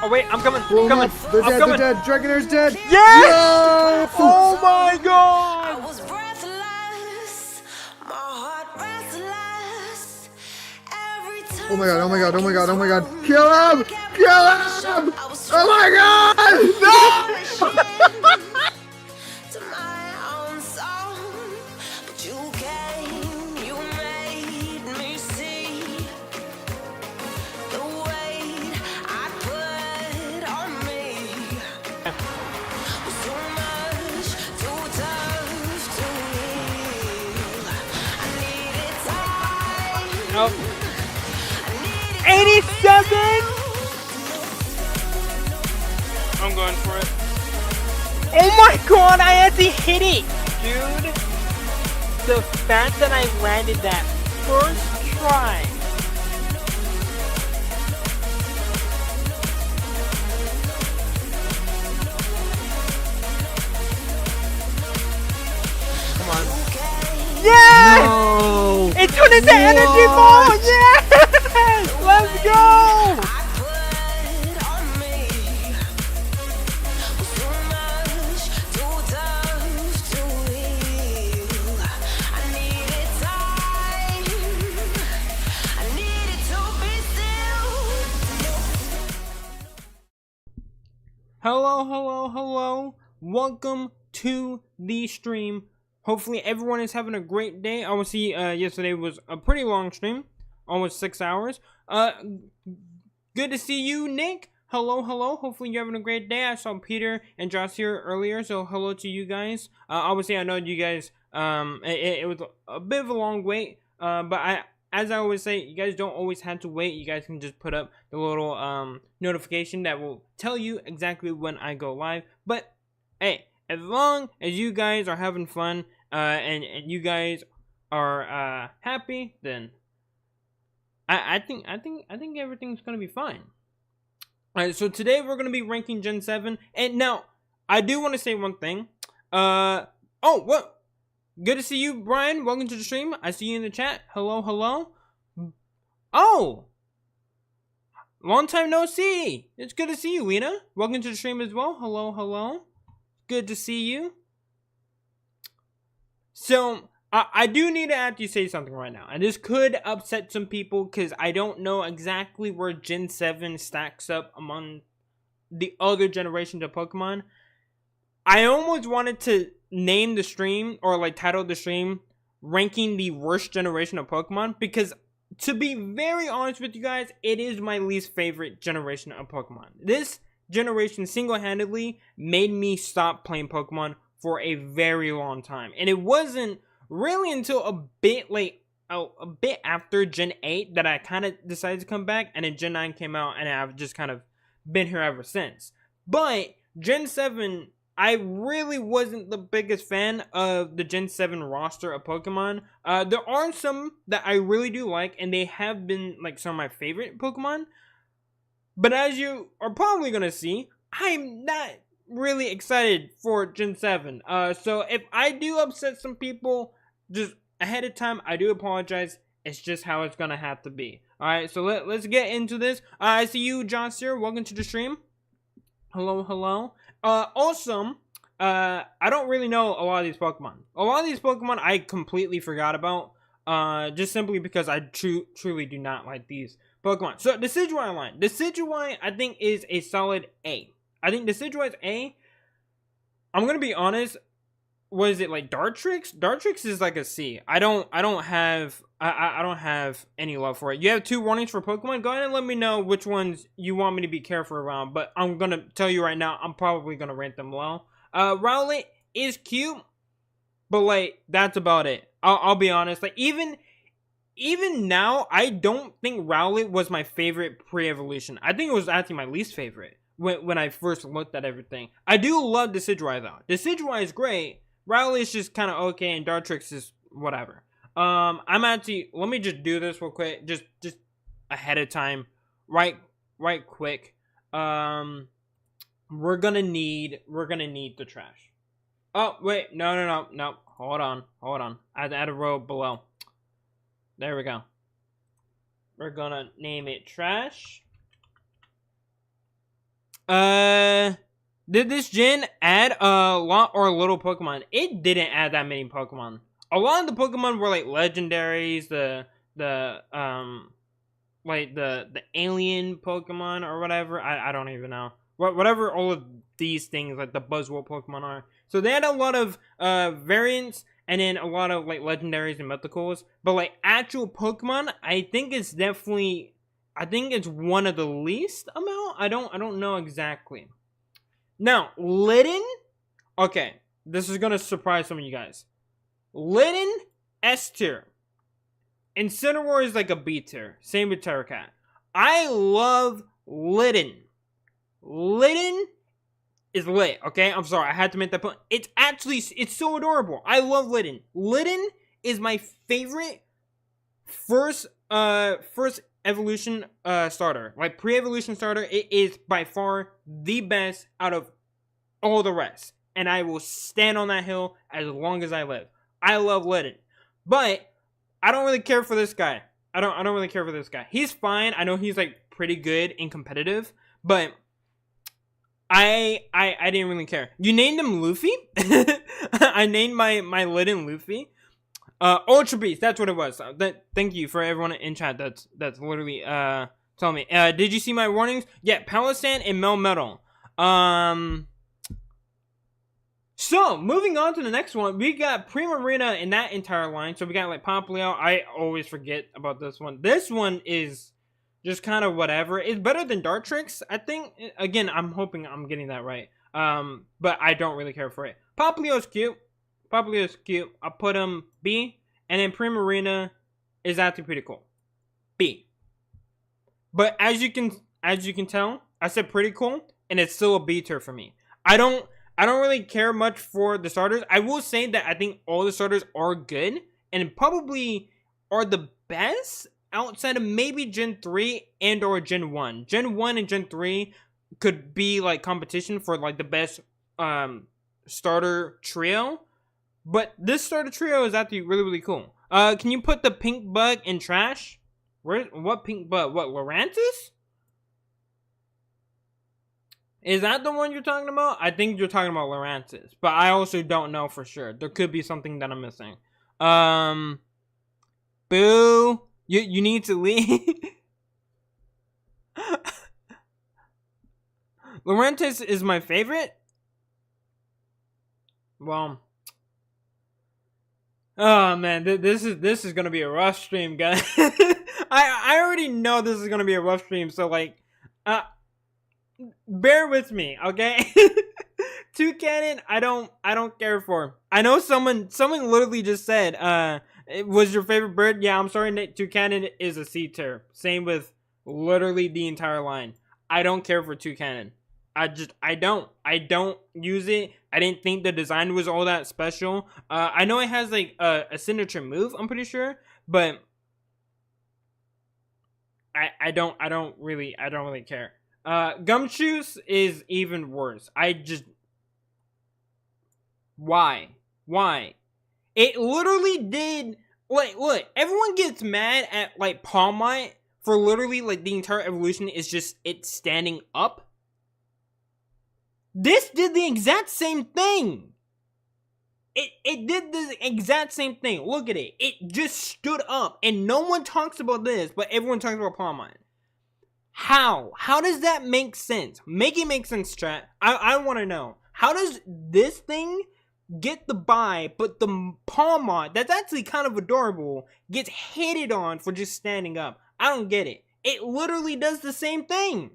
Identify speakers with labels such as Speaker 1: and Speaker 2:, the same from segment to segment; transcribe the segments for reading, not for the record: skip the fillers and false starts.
Speaker 1: Oh wait, I'm coming.
Speaker 2: Blow
Speaker 1: I'm
Speaker 2: them
Speaker 1: coming.
Speaker 2: up. They're
Speaker 1: I'm
Speaker 2: dead.
Speaker 1: coming.
Speaker 2: They're dead. Dragonair's dead.
Speaker 1: Yes!
Speaker 2: No!
Speaker 1: Oh my god!
Speaker 3: I was breathless, my heart restless. Every time
Speaker 2: Oh my god. Oh my god. Oh my god. Oh my god.
Speaker 3: something
Speaker 2: Kill him! Kill him! Oh my god! No!
Speaker 3: to my own song, but you came, you made me see the weight I put on me was too much, too tough to heal. I needed time.
Speaker 1: Nope.
Speaker 3: I needed
Speaker 1: 87! I'm going for it. Oh my god, I had to hit it! Dude, the fact that I landed that first try. Come on. Yes!
Speaker 2: No!
Speaker 1: It turned into energy ball! Yes! Let's go!
Speaker 3: I put on me was too much, too tough to heal. I needed time. I needed to be still.
Speaker 1: Hello. Welcome to the stream. Hopefully everyone is having a great day. I will see yesterday was a pretty long stream. Almost 6 hours. Good to see you, Nick. Hello. Hopefully you're having a great day. I saw Peter and Josh here earlier, so hello to you guys. Obviously I know you guys, it was a bit of a long wait, but as I always say, you guys don't always have to wait. You guys can just put up the little notification that will tell you exactly when I go live. But hey, as long as you guys are having fun and you guys are happy, then I think everything's gonna be fine. All right, so today we're gonna be ranking Gen 7, and now I do want to say one thing. Oh, what? Good to see you, Brian. Welcome to the stream. I see you in the chat. Hello. Oh, long time no see. It's good to see you, Lena. Welcome to the stream as well. Hello. Good to see you. So I do need to actually say something right now, and this could upset some people because I don't know exactly where Gen 7 stacks up among the other generations of Pokemon. I almost wanted to name the stream, or like title the stream, ranking the worst generation of Pokemon, because to be very honest with you guys, it is my least favorite generation of Pokemon. This generation single-handedly made me stop playing Pokemon for a very long time, and it wasn't really until a bit after Gen 8 that I kind of decided to come back, and then Gen 9 came out, and I've just kind of been here ever since. But Gen 7, I really wasn't the biggest fan of the Gen 7 roster of Pokemon. There are some that I really do like, and they have been like some of my favorite Pokemon. But as you are probably going to see, I'm not really excited for Gen 7. So if I do upset some people, just ahead of time, I do apologize. It's just how it's going to have to be. Alright, so let's get into this. I see you, John Sear. Welcome to the stream. Hello. Also, I don't really know a lot of these Pokemon. A lot of these Pokemon I completely forgot about. Just simply because I truly do not like these Pokemon. So, Decidueye line. Decidueye, I think, is a solid A. I think Decidueye is A. I'm gonna be honest. What is it, like Dartrix? Dartrix is like a C. I don't have any love for it. You have 2 warnings for Pokemon. Go ahead and let me know which ones you want me to be careful around. But I'm gonna tell you right now, I'm probably gonna rank them low. Rowlet is cute, but like that's about it. I'll be honest. Like even now, I don't think Rowlet was my favorite pre-evolution. I think it was actually my least favorite when I first looked at everything. I do love Decidueye though. Decidueye is great. Rowlet is just kind of okay, and Dartrix is whatever. I'm actually, let me just do this real quick, just ahead of time, right quick. We're gonna need the trash. Oh wait, no. Hold on. I had to add a row below. There we go. We're gonna name it trash. Did this gen add a lot or little Pokemon? It didn't add that many Pokemon. A lot of the Pokemon were like legendaries, the alien Pokemon or whatever. I don't even know. Whatever all of these things like the Buzzwole Pokemon are. So they had a lot of variants and then a lot of like legendaries and mythicals. But like actual Pokemon, I think it's one of the least amount. I don't know exactly. Now, Litten, okay, this is gonna surprise some of you guys. Litten, S tier. Incineroar is like a B tier. Same with Terracat. I love Litten. Litten is lit, okay? I'm sorry, I had to make that point. It's so adorable. I love Litten. Litten is my favorite first evolution starter. Like pre-evolution starter, it is by far the best out of all the rest. And I will stand on that hill as long as I live. I love Litten. But I don't really care for this guy. I don't really care for this guy. He's fine. I know he's like pretty good and competitive, but I didn't really care. You named him Luffy? I named my Litten Luffy. Ultra Beast, that's what it was. Thank you for everyone in chat that's literally telling me. Did you see my warnings? Yeah, Palisand and Melmetal. So, moving on to the next one, we got Primarina in that entire line. So we got like Popplio. I always forget about this one. This one is just kind of whatever. It's better than Dartrix, I think. Again, I'm hoping I'm getting that right. But I don't really care for it. Popplio's cute. Popplio's cute. I'll put him B. And then Primarina is actually pretty cool. B. But as you can tell, I said pretty cool, and it's still a B tier for me. I don't really care much for the starters. I will say that I think all the starters are good and probably are the best outside of maybe Gen 3 and or Gen 1. Gen 1 and Gen 3 could be like competition for like the best starter trio. But this starter trio is actually really, really cool. Can you put the pink bug in trash? What pink bug? What, Lurantis? Is that the one you're talking about? I think you're talking about Lurantis. But I also don't know for sure. There could be something that I'm missing. Boo. You need to leave. Lurantis is my favorite. Well. Oh man, this is gonna be a rough stream, guys. I already know this is gonna be a rough stream, so like, bear with me, okay? Toucannon, I don't care for. I know someone literally just said, it was your favorite bird? Yeah, I'm sorry, Nick. Toucannon is a C tier. Same with literally the entire line. I don't care for Toucannon. I don't use it. I didn't think the design was all that special. I know it has like a signature move, I'm pretty sure, but I don't really care. Gumshoes is even worse. Why? It literally did, like, look, everyone gets mad at like Palmite for literally like the entire evolution is just it standing up. This did the exact same thing. It did the exact same thing. Look at it. It just stood up. And no one talks about this, but everyone talks about Palmite. How? How does that make sense? Make it make sense, chat. I want to know. How does this thing get the buy, but the Palmite, that's actually kind of adorable, gets hated on for just standing up? I don't get it. It literally does the same thing.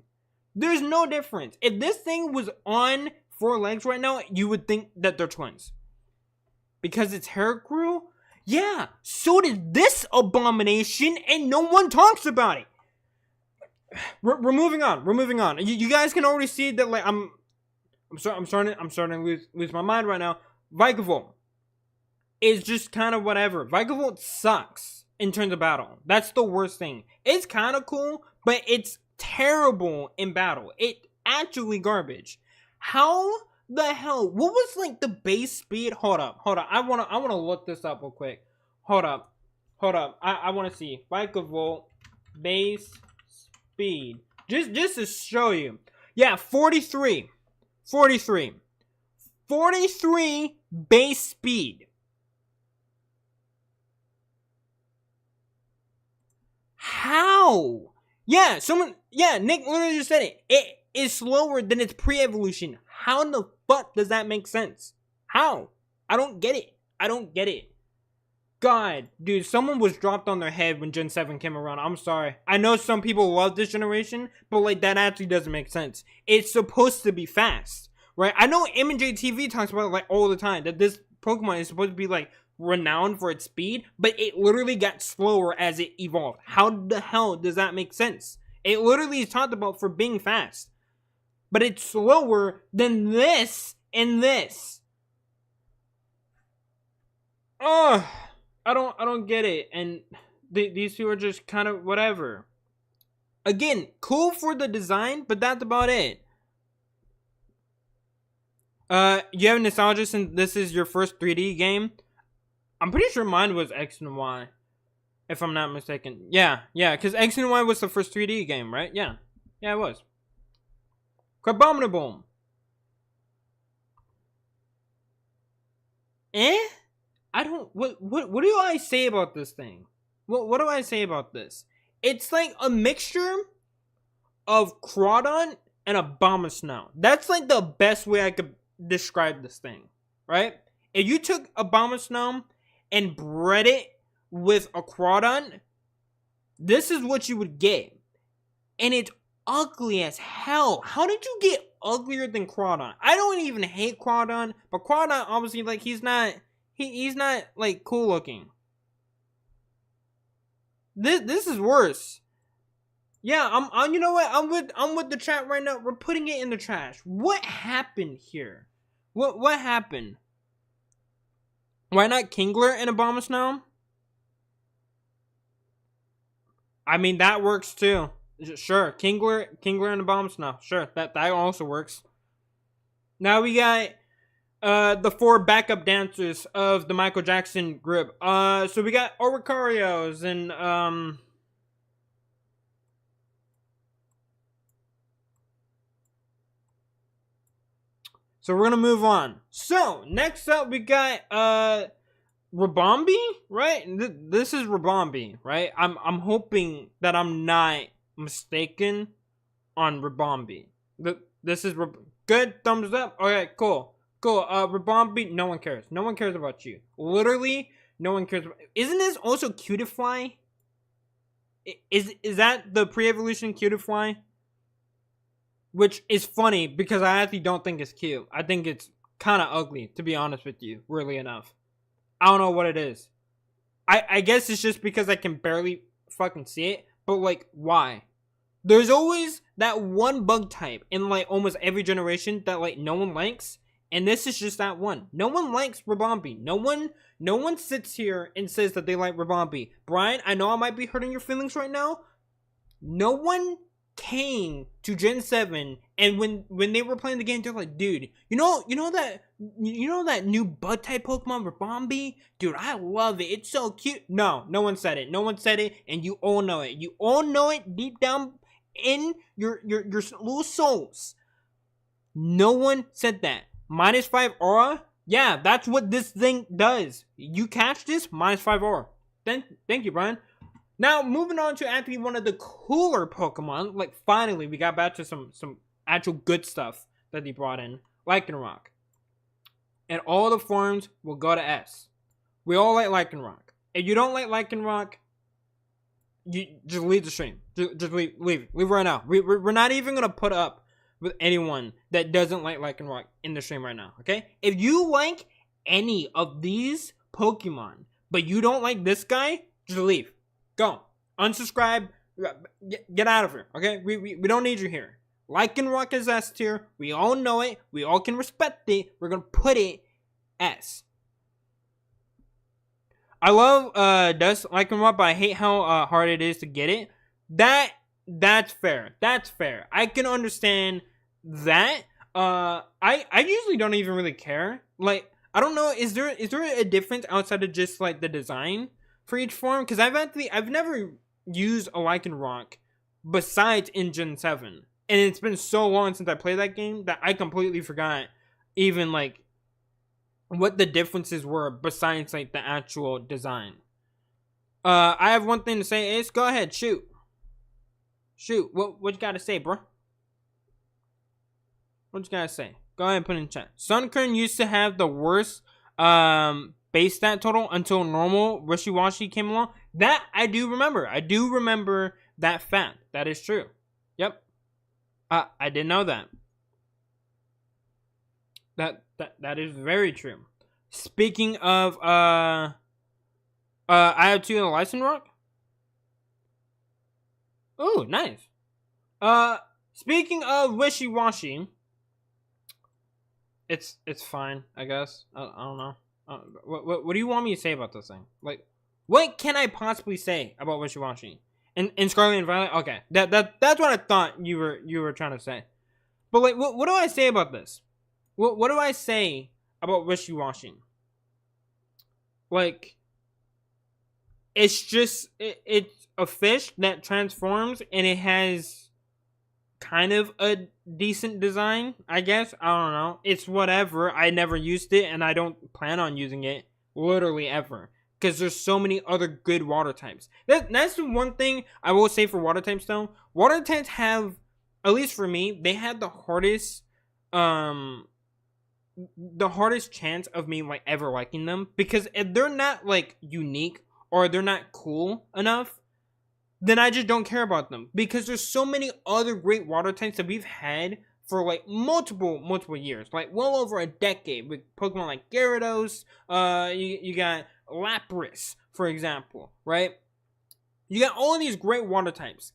Speaker 1: There's no difference. If this thing was on 4 legs right now, you would think that they're twins. Because its hair grew? Yeah, so did this abomination, and no one talks about it. We're moving on. You guys can already see that, like, I'm starting to lose my mind right now. Vikavolt is just kind of whatever. Vikavolt sucks in terms of battle. That's the worst thing. It's kind of cool, but it's terrible in battle. It actually garbage. How the hell? What was like the base speed? Hold up. I wanna look this up real quick. Hold up. I wanna see Vikavolt base speed. Just to show you. Yeah, 43. 43. 43 base speed. How? Yeah, Nick literally just said it. It is slower than its pre-evolution. How in the fuck does that make sense? How? I don't get it. I don't get it. God, dude, someone was dropped on their head when Gen 7 came around. I'm sorry. I know some people love this generation, but like that actually doesn't make sense. It's supposed to be fast, right? I know M&J TV talks about it like all the time, that this Pokemon is supposed to be like renowned for its speed, but it literally got slower as it evolved. How the hell does that make sense? It literally is talked about for being fast, but it's slower than this and this. Oh, I don't get it. And these two are just kind of whatever. Again, cool for the design, but that's about it. You have nostalgia since this is your first 3D game? I'm pretty sure mine was X and Y, if I'm not mistaken. Yeah, because X and Y was the first 3D game, right? Yeah, it was. Crabominable. I don't. What do I say about this thing? What do I say about this? It's like a mixture of Crawdon and Abomasnow. That's like the best way I could describe this thing, right? If you took Abomasnow and bred it with a Crawdon, this is what you would get. And it's ugly as hell. How did you get uglier than Crawdon? I don't even hate Crawdon, but Crawdon obviously like he's not like cool looking. This is worse. Yeah, I'm you know what? I'm with the chat right now. We're putting it in the trash. What happened here? What happened? Why not Kingler and Abomasnow? I mean, that works too. Sure, Kingler and Abomasnow. Sure, that also works. Now we got the 4 backup dancers of the Michael Jackson group. So we got Oricarios and so we're gonna move on. So next up we got Rabombi, right? This is Rabombi, right? I'm hoping that I'm not mistaken on Rabombi. This is good. Thumbs up. Okay, cool. Rabombi. No one cares. No one cares about you. Literally, no one cares. Isn't this also Cutifly? Is that the pre-evolution Cutifly? Which is funny because I actually don't think it's cute. I think it's kind of ugly, to be honest with you, weirdly enough. I don't know what it is. I guess it's just because I can barely fucking see it. But like, why? There's always that one bug type in like almost every generation that like no one likes. And this is just that one. No one likes Rabombi. No one sits here and says that they like Rabombi. Brian, I know I might be hurting your feelings right now. No one came to Gen 7 and when they were playing the game, they're like, dude, you know that new bug type Pokemon Rabombi? Dude, I love it. It's so cute. No one said it. No one said it, and you all know it. You all know it deep down in your little souls. No one said that. -5 aura? Yeah, that's what this thing does. You catch this, -5 aura. Thank you, Brian. Now, moving on to actually one of the cooler Pokemon. Like, finally, we got back to some actual good stuff that they brought in. Lycanroc. And all the forms will go to S. We all like Lycanroc. If you don't like Lycanroc, you just leave the stream. Just leave right now. We're not even going to put up with anyone that doesn't like Lycanroc in the stream right now, okay? If you like any of these Pokemon, but you don't like this guy, just leave. Go. Unsubscribe. Get out of here, okay? We don't need you here. Lycanroc is S tier. We all know it. We all can respect it. We're going to put it S. I love Dust Lycanroc, but I hate how hard it is to get it. That's fair. That's fair. I can understand that. I usually don't even really care. Like, I don't know, is there a difference outside of just like the design for each form? Because I've never used a Lycanroc besides in Gen 7. And it's been so long since I played that game that I completely forgot even like what the differences were besides like the actual design. I have one thing to say, Ace. Go ahead, shoot. What you gotta say, bro? What you gotta say? Go ahead and put it in chat. Sunkern used to have the worst base stat total until normal Wishy-Washy came along. That I do remember. I do remember that fact. That is true. Yep. I didn't know that. That is very true. Speaking of I have 2 in the license rock. Oh, nice. Speaking of Wishy-Washy, it's fine, I guess. I don't know. What do you want me to say about this thing? Like, what can I possibly say about Wishy-Washy? In Scarlet and Violet? Okay, that's what I thought you were trying to say. But like, what do I say about this? What do I say about Wishy-Washy? Like, it's just it's a fish that transforms, and it has kind of a decent design, I guess. I don't know. It's whatever. I never used it, and I don't plan on using it literally ever, because there's so many other good water types. That's the one thing I will say for water types, though. Water types have, at least for me, they had the hardest chance of me like ever liking them, because if they're not like unique or they're not cool enough, then I just don't care about them, because there's so many other great water types that we've had for like multiple years, like well over a decade, with Pokemon like Gyarados. You got Lapras, for example, right? You got all of these great water types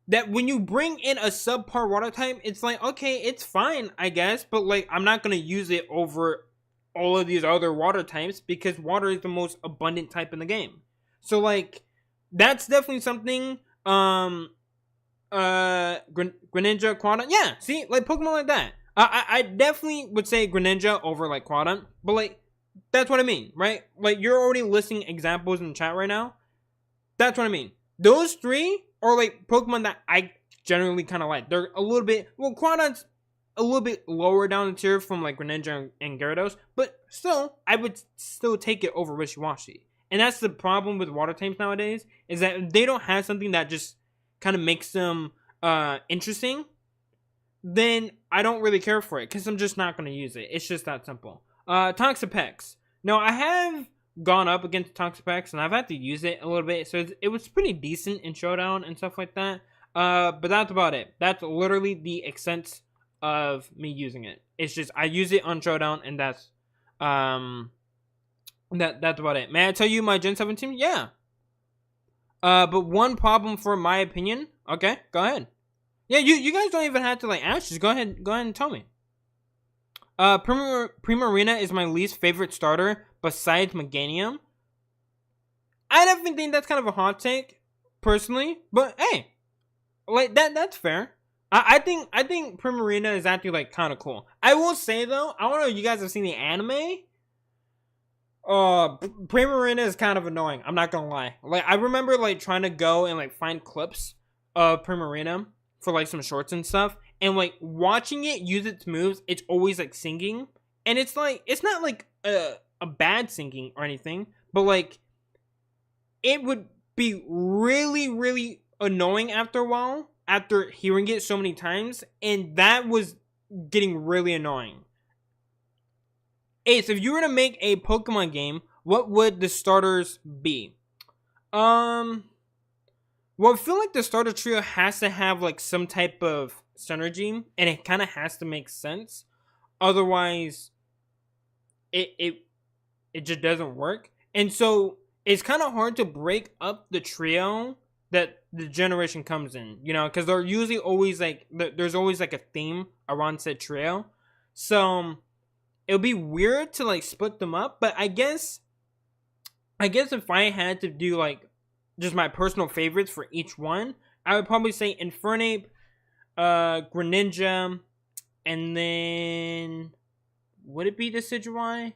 Speaker 1: that when you bring in a subpar water type, it's like, okay, it's fine, I guess, but like, I'm not gonna use it over all of these other water types, because water is the most abundant type in the game. So like, that's definitely something. Greninja, Quadrant, yeah, see, like Pokemon like that. I definitely would say Greninja over like Quadrant, but like, that's what I mean, right? Like, you're already listing examples in the chat right now. That's what I mean. Those 3 are like Pokemon that I generally kind of like. They're a little bit, well, Quadrant's a little bit lower down the tier from like Greninja and Gyarados, but still, I would still take it over Wishy-Washy. And that's the problem with water types nowadays, is that they don't have something that just kind of makes them interesting, then I don't really care for it, because I'm just not going to use it. It's just that simple. Toxapex. No, I have gone up against Toxapex, and I've had to use it a little bit, so it was pretty decent in Showdown and stuff like that. But that's about it. That's literally the extent of me using it. It's just, I use it on Showdown, and that's about it. May I tell you my Gen 7 team? Yeah. But one problem for my opinion. Okay, go ahead. Yeah, you guys don't even have to like ask. Just go ahead and tell me. Primarina is my least favorite starter besides Meganium. I definitely think that's kind of a hot take, personally. But hey, like that's fair. I think Primarina is actually like kind of cool. I will say though, I don't know if you guys have seen the anime. Primarina is kind of annoying. I'm not gonna lie. Like, I remember like trying to go and like find clips of Primarina for like some shorts and stuff, and like watching it use its moves, it's always like singing, and it's like, it's not like a bad singing or anything, but like it would be really annoying after a while, after hearing it so many times, and that was getting really annoying. Ace, if you were to make a Pokemon game, what would the starters be? Well, I feel like the starter trio has to have like some type of synergy, and it kind of has to make sense. Otherwise, it just doesn't work. And so it's kind of hard to break up the trio that the generation comes in, you know, because they're usually always like, there's always like a theme around said trio. So it would be weird to like split them up, but I guess if I had to do like just my personal favorites for each one, I would probably say Infernape, Greninja, and then would it be Decidueye?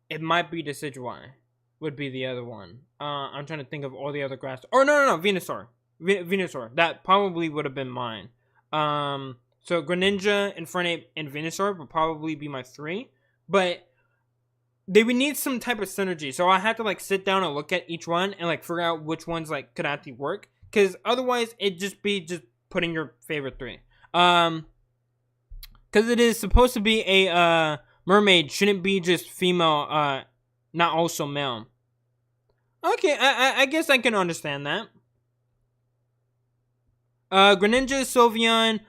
Speaker 1: It might be Decidueye. Would be the other one. I'm trying to think of all the other grass. Oh no, Venusaur. Venusaur. That probably would have been mine. So Greninja, Infernape, and Venusaur would probably be my 3. But they would need some type of synergy. So I had to like sit down and look at each one and like figure out which ones like could actually work. Because otherwise it'd just be just putting your favorite 3. Because it is supposed to be a mermaid, shouldn't be just female, not also male. Okay, I guess I can understand that. Greninja, Sylveon,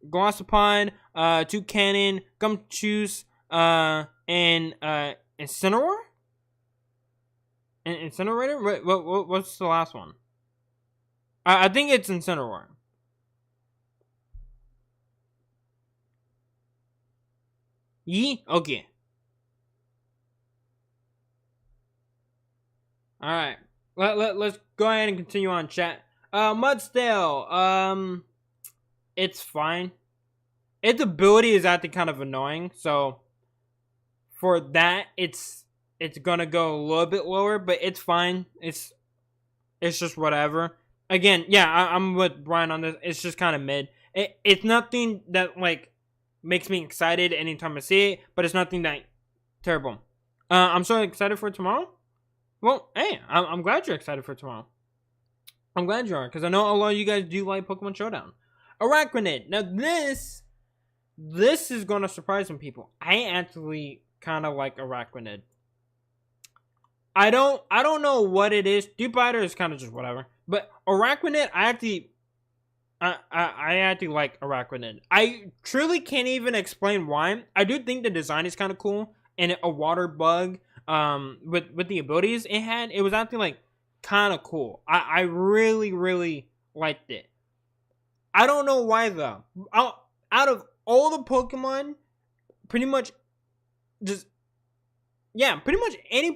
Speaker 1: Glossopod, Toucannon, Gumshoos, and Incineroar? Incinerator? What's the last one? I think it's Incineroar. Yee? Okay. Alright. Let's go ahead and continue on, chat. Mudstale. It's fine. Its ability is actually kind of annoying, so for that, it's gonna go a little bit lower, but it's fine. It's just whatever. Again, yeah, I'm with Brian on this. It's just kind of mid. It's nothing that like makes me excited anytime I see it, but it's nothing that terrible. I'm so excited for tomorrow. Well, hey, I'm glad you're excited for tomorrow. I'm glad you are, because I know a lot of you guys do like Pokemon Showdown. Arachnid. Now this is gonna surprise some people. I actually kind of like Arachnid. I don't know what it is. Deep Biter is kind of just whatever. But Arachnid, I actually like Arachnid. I truly can't even explain why. I do think the design is kind of cool, and a water bug, with the abilities it had, it was actually like kind of cool. I really liked it. I don't know why though. Out of all the Pokemon, pretty much any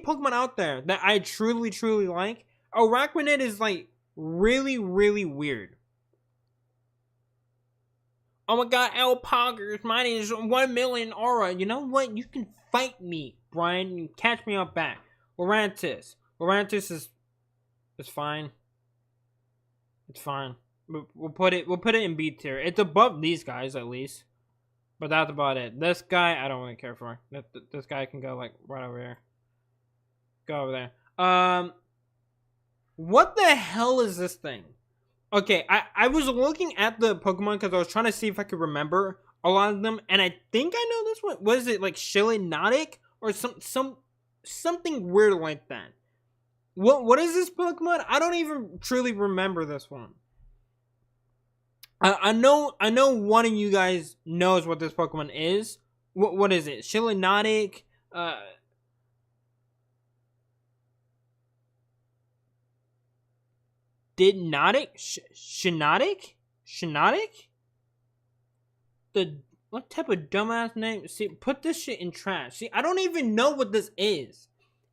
Speaker 1: Pokemon out there that I truly like, Arachnid is like really weird. Oh my god, L Poggers, mine is 1 million aura. You know what? You can fight me, Brian. You can catch me up back. Lurantis is fine. It's fine. We'll put it in B tier. It's above these guys at least. But that's about it. This guy, I don't really care for. This guy can go like right over here. Go over there. What the hell is this thing? Okay, I was looking at the Pokemon because I was trying to see if I could remember a lot of them, and I think I know this one. What is it, like Shillinotic or something weird like that? What is this Pokemon? I don't even truly remember this one. I know one of you guys knows what this Pokemon is. What is it? Shillinotic? Shinotic? What type of dumbass name? See, put this shit in trash. See, I don't even know what this is.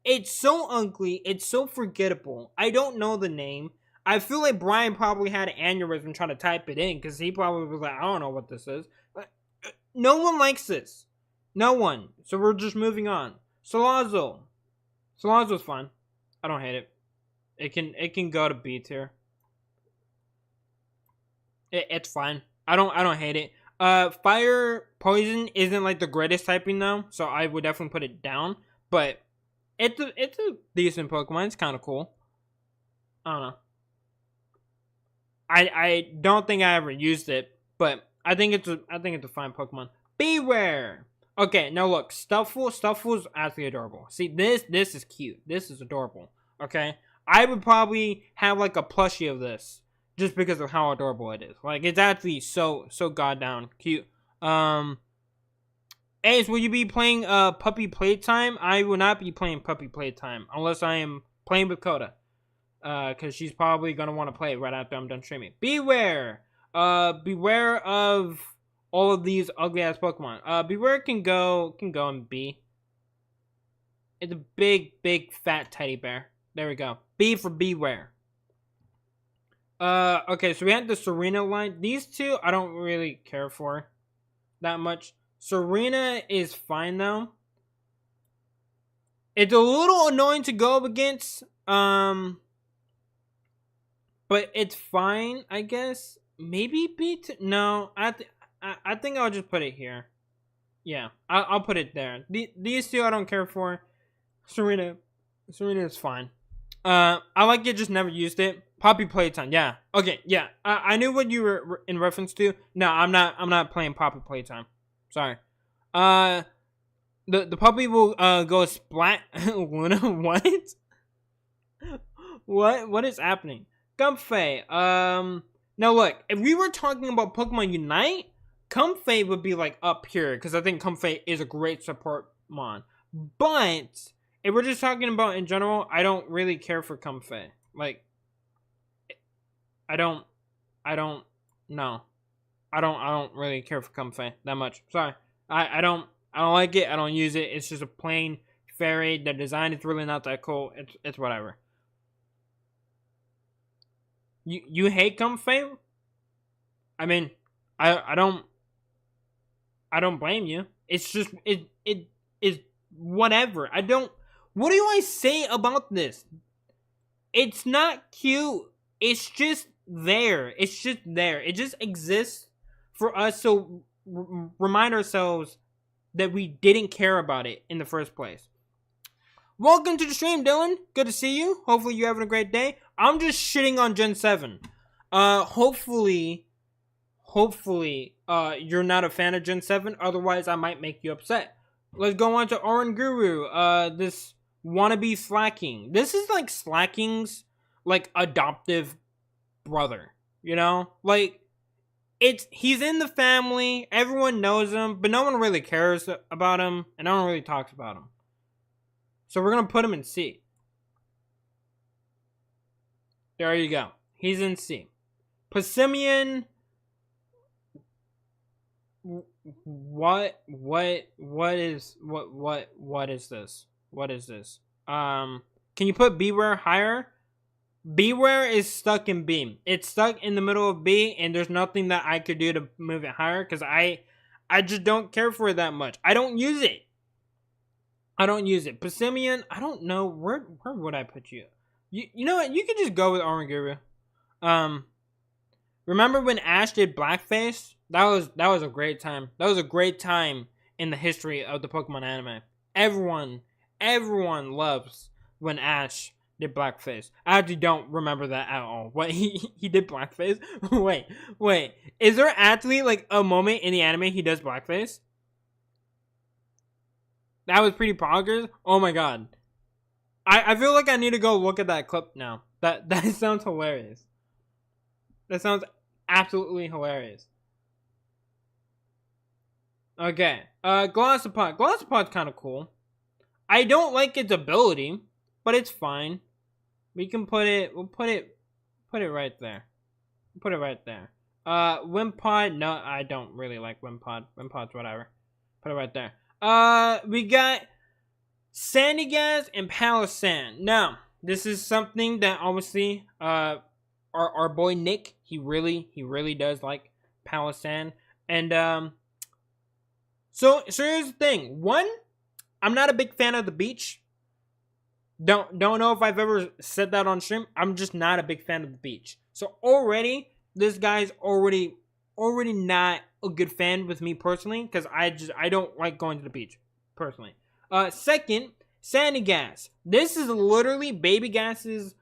Speaker 1: It's so ugly. It's so forgettable. I don't know the name. I feel like Brian probably had an aneurysm trying to type it in, because he probably was like, I don't know what this is. No one likes this. No one. So we're just moving on. Salazzle. Salazzle's fun. I don't hate it. It can go to B tier. It's fine. I don't hate it. Fire Poison isn't like the greatest typing though, so I would definitely put it down. But it's a decent Pokemon. It's kind of cool. I don't know. I don't think I ever used it, but I think it's a fine Pokemon. Beware. Okay, now look, Stuffle's actually adorable. See, this is cute. This is adorable. Okay, I would probably have like a plushie of this just because of how adorable it is. Like, it's actually so goddamn cute. Ace, will you be playing Puppy Playtime? I will not be playing Puppy Playtime unless I am playing with Coda. Because she's probably gonna want to play right after I'm done streaming. Beware! Beware of all of these ugly ass Pokemon. Beware can go in B. It's a big fat teddy bear. There we go. B for Beware. Okay, so we had the Serena line. These two I don't really care for that much. Serena is fine though. It's a little annoying to go up against. But it's fine, I guess. maybe B2. No, I think I'll just put it here. Yeah, I'll put it there. These two I don't care for. Serena is fine. I like it, just never used it. Poppy Playtime, yeah. Okay, yeah. I knew what you were in reference to. No, I'm not playing Poppy Playtime. Sorry. The puppy will go splat. Luna, what? What is happening? Comfey. Now look, if we were talking about Pokemon Unite, Comfey would be like up here because I think Comfey is a great support mon. But if we're just talking about in general, I don't really care for Comfey. Like, I don't know. I don't really care for Comfey that much. Sorry. I don't like it. I don't use it. It's just a plain fairy. The design is really not that cool. It's whatever. You hate Comfey? I mean, I don't blame you. It's just it is whatever. What do I say about this? It's not cute. It's just there. It just exists for us to remind ourselves that we didn't care about it in the first place. Welcome to the stream, Dylan. Good to see you. Hopefully you're having a great day. I'm just shitting on Gen 7. Hopefully, you're not a fan of Gen 7. Otherwise, I might make you upset. Let's go on to Oran Guru. This wannabe Slacking. This is like Slacking's like adoptive brother. You know, like he's in the family. Everyone knows him, but no one really cares about him, and no one really talks about him. So we're gonna put him in C. There you go. He's in C. Passimian. What is this? What is this? Can you put Beware higher? Beware is stuck in B. It's stuck in the middle of B, and there's nothing that I could do to move it higher because I just don't care for it that much. I don't use it. Passimian, I don't know where would I put you? You know what? You could just go with Oranguru. Remember when Ash did blackface? That was a great time. That was a great time in the history of the Pokemon anime. Everyone loves when Ash did blackface. I actually don't remember that at all. What, he did blackface? Wait. Is there actually like a moment in the anime he does blackface? That was pretty poggers. Oh my god. I feel like I need to go look at that clip now. That sounds hilarious. That sounds absolutely hilarious. Okay. Glossopod. Glossopod's kind of cool. I don't like its ability, but it's fine. We can put it right there. Put it right there. Wimpod, no, I don't really like Wimpod. Wimpod's whatever. Put it right there. We got Sandygast and Palossand. Now, this is something that obviously, our boy Nick, he really does like Palossand. And, so here's the thing. One, I'm not a big fan of the beach. Don't know if I've ever said that on stream. I'm just not a big fan of the beach. So already, this guy's already not a good fan with me personally, because I don't like going to the beach personally. Second, Sandygast. This is literally Baby Gas's.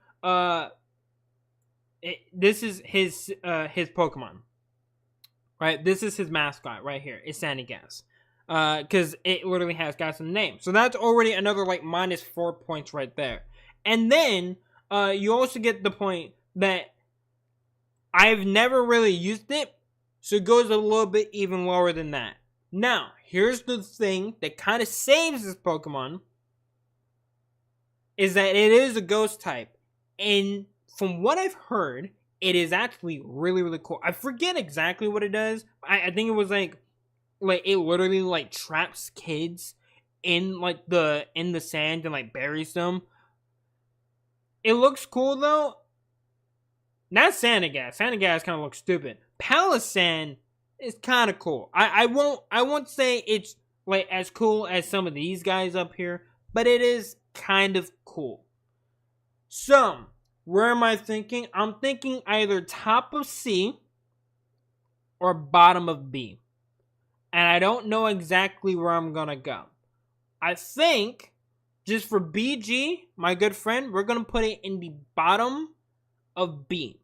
Speaker 1: This is his Pokemon, right? This is his mascot right here. It's Sandygast. Because it literally has gas in the name. So that's already another, like, -4 points right there. And then, you also get the point that I've never really used it, so it goes a little bit even lower than that. Now, here's the thing that kind of saves this Pokemon, is that it is a ghost type. And from what I've heard, it is actually really, really cool. I forget exactly what it does. I think it was, like it literally like traps kids in like in the sand and like buries them. It looks cool though. Not Sandygast. Sandygast kind of looks stupid. Palossand is kind of cool. I won't say it's like as cool as some of these guys up here, but it is kind of cool. So where am I thinking? I'm thinking either top of C or bottom of B. And I don't know exactly where I'm gonna go. I think, just for BG, my good friend, we're gonna put it in the bottom of B.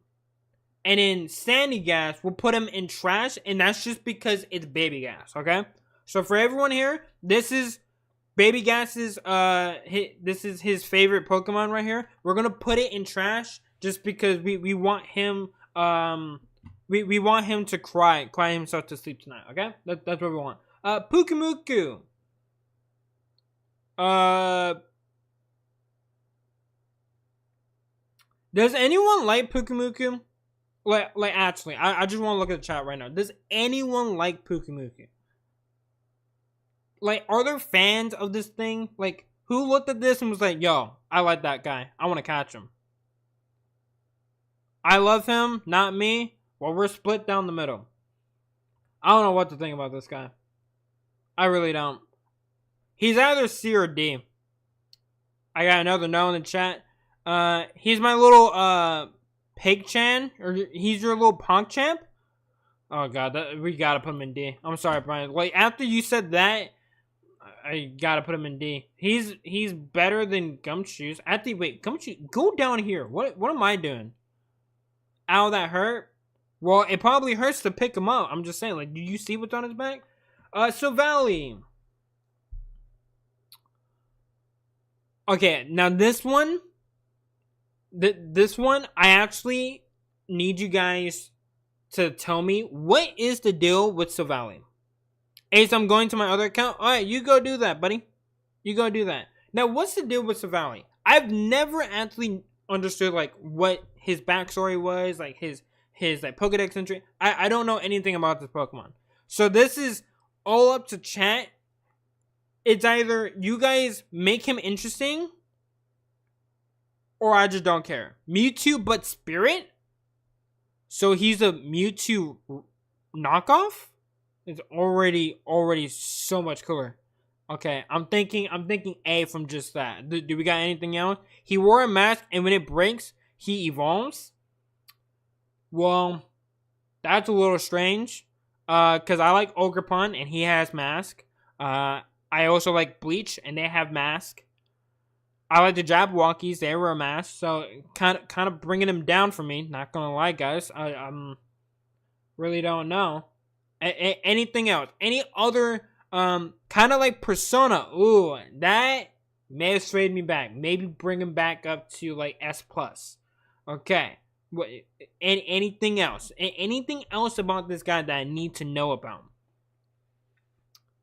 Speaker 1: And in Sandy Gas, we'll put him in trash, and that's just because it's Baby Gas, okay? So for everyone here, this is Baby Gas's, this is his favorite Pokemon right here. We're gonna put it in trash just because we want him, we want him to cry himself to sleep tonight, okay? That's what we want. Pukumuku. Does anyone like Pukumuku? Like actually, I just want to look at the chat right now. Does anyone like Pukumuku? Like, are there fans of this thing? Like, who looked at this and was like, yo, I like that guy. I want to catch him. I love him, not me. Well, we're split down the middle. I don't know what to think about this guy. I really don't. He's either C or D. I got another no in the chat. He's my little, Pig-chan, or he's your little Punk-champ? Oh god, we gotta put him in D. I'm sorry, Brian. Like, after you said that, I gotta put him in D. He's better than Gumshoes. Wait, Gumshoe, go down here. What am I doing? Ow, that hurt? Well, it probably hurts to pick him up. I'm just saying, like, do you see what's on his back? So Valley. Okay, now this one, I actually need you guys to tell me what is the deal with Savali. Ace, I'm going to my other account. All right, you go do that, buddy. You go do that. Now, what's the deal with Savali? I've never actually understood like what his backstory was, like his like Pokedex entry. I don't know anything about this Pokemon. So this is all up to chat. It's either you guys make him interesting, or I just don't care. Mewtwo but Spirit? So he's a Mewtwo knockoff? It's already so much cooler. Okay, I'm thinking A from just that. Do we got anything else? He wore a mask, and when it breaks, he evolves. Well, that's a little strange. Cause I like Ogerpon, and he has mask. I also like Bleach, and they have mask. I like the Jabberwockies, they were a mask, so kind of bringing them down for me. Not gonna lie, guys. I'm really don't know. Anything else? Any other kind of like Persona? Ooh, that may have swayed me back. Maybe bring him back up to like S+. Okay. What? Anything else? Anything else about this guy that I need to know about?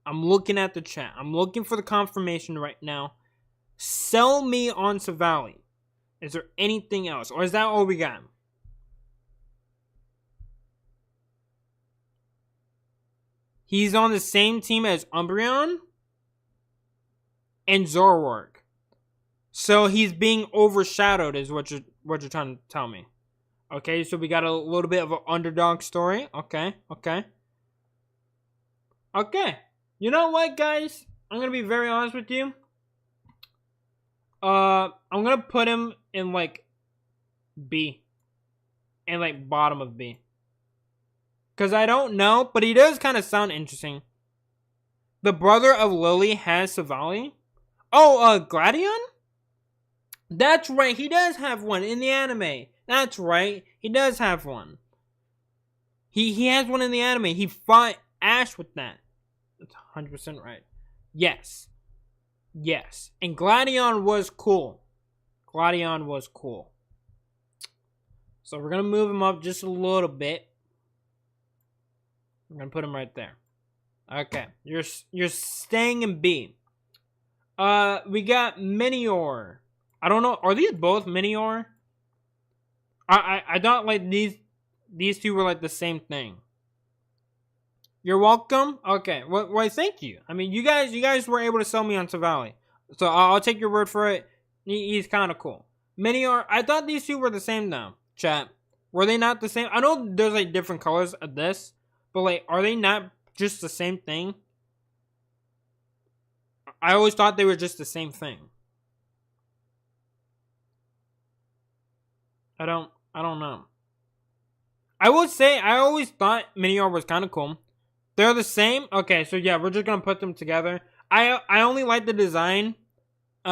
Speaker 1: I'm looking at the chat. I'm looking for the confirmation right now. Sell me on Savali. Is there anything else? Or is that all we got? He's on the same team as Umbreon and Zoroark. So he's being overshadowed is what you're trying to tell me. Okay, so we got a little bit of an underdog story. Okay. You know what, guys? I'm going to be very honest with you. I'm going to put him in, like, B. And, like, bottom of B. Because I don't know, but he does kind of sound interesting. The brother of Lily has Savali. Oh, Gladion? That's right, he does have one in the anime. That's right, he does have one. He has one in the anime. He fought Ash with that. That's 100% right. Yes. And Gladion was cool. So we're going to move him up just a little bit. I'm going to put him right there. Okay. You're staying in B. We got Minior. I don't know. Are these both Minior? I thought like these two were like the same thing. You're welcome. Okay. Well, thank you. I mean, you guys were able to sell me on Savali, so I'll take your word for it. He's kind of cool. Minior. I thought these two were the same though. Chat. Were they not the same? I know there's like different colors of this, but like, are they not just the same thing? I always thought they were just the same thing. I don't know. I will say, I always thought Mini R was kind of cool. They're the same. Okay, so yeah, we're just gonna put them together. I only like the design. They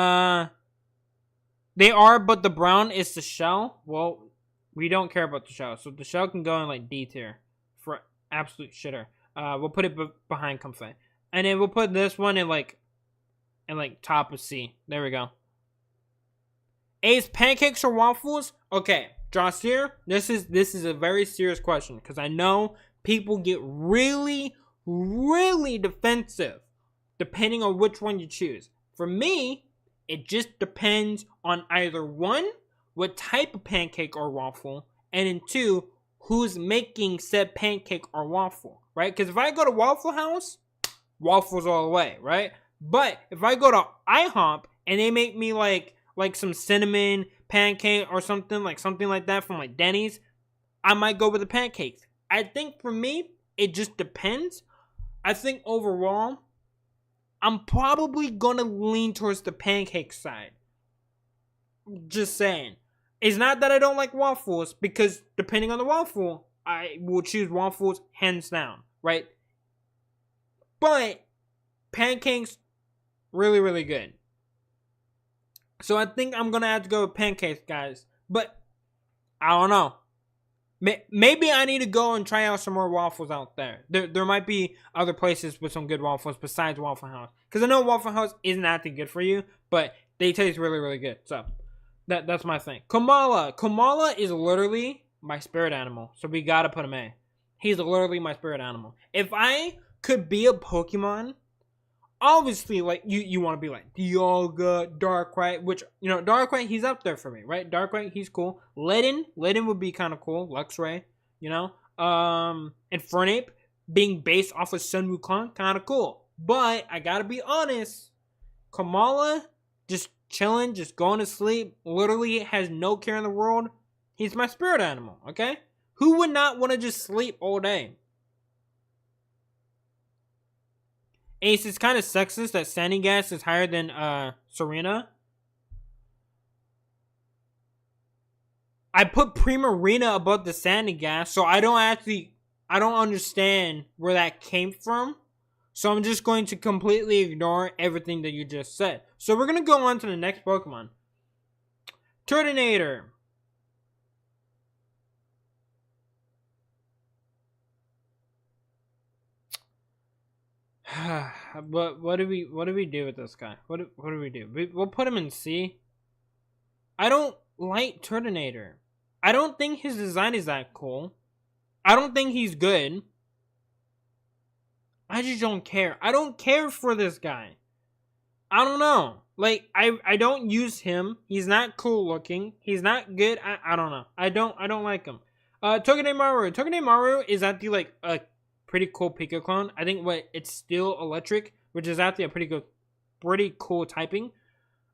Speaker 1: are, but the brown is the shell. Well, we don't care about the shell, so the shell can go in like D tier for absolute shitter. We'll put it behind comfy, and then we'll put this one in like top of C. There we go. Ace, pancakes or waffles? Okay, Josh here. This is a very serious question because I know people get really, really defensive depending on which one you choose. For me, it just depends on either one, what type of pancake or waffle, and then two, who's making said pancake or waffle, right? Because if I go to Waffle House, waffles all the way, right? But if I go to IHOP and they make me like some cinnamon pancake or something like that from like Denny's, I might go with the pancakes. I think for me, it just depends. I think overall, I'm probably gonna lean towards the pancake side. Just saying. It's not that I don't like waffles, because depending on the waffle, I will choose waffles hands down, right? But pancakes, really, really good. So I think I'm gonna have to go with pancakes, guys. But I don't know. Maybe I need to go and try out some more waffles out there. There might be other places with some good waffles besides Waffle House. Because I know Waffle House isn't acting good for you, but they taste really, really good. So that's my thing. Kamala is literally my spirit animal. So we gotta put him in. He's literally my spirit animal. If I could be a Pokemon, obviously, like, you want to be like Dialga, Darkrai, which, Darkrai, he's up there for me, right? Darkrai, he's cool. Leden would be kind of cool. Luxray, Infernape, being based off of Sun Wukong, kind of cool. But I gotta be honest, Kamala, just chilling, just going to sleep, literally has no care in the world. He's my spirit animal, okay? Who would not want to just sleep all day? Ace, it's kind of sexist that Sandygast is higher than Serena. I put Primarina above the Sandygast, so I don't understand where that came from. So I'm just going to completely ignore everything that you just said. So we're going to go on to the next Pokemon. Turtonator. But what do we do with this guy? What do we do? We'll put him in C. I don't like Turtonator. I don't think his design is that cool. I don't think he's good. I just don't care. I don't care for this guy. I don't know. Like, I don't use him. He's not cool looking. He's not good. I don't know. I don't like him. Togedemaru. Togedemaru is actually like a pretty cool Pika clone. I think it's still electric, which is actually a pretty cool typing.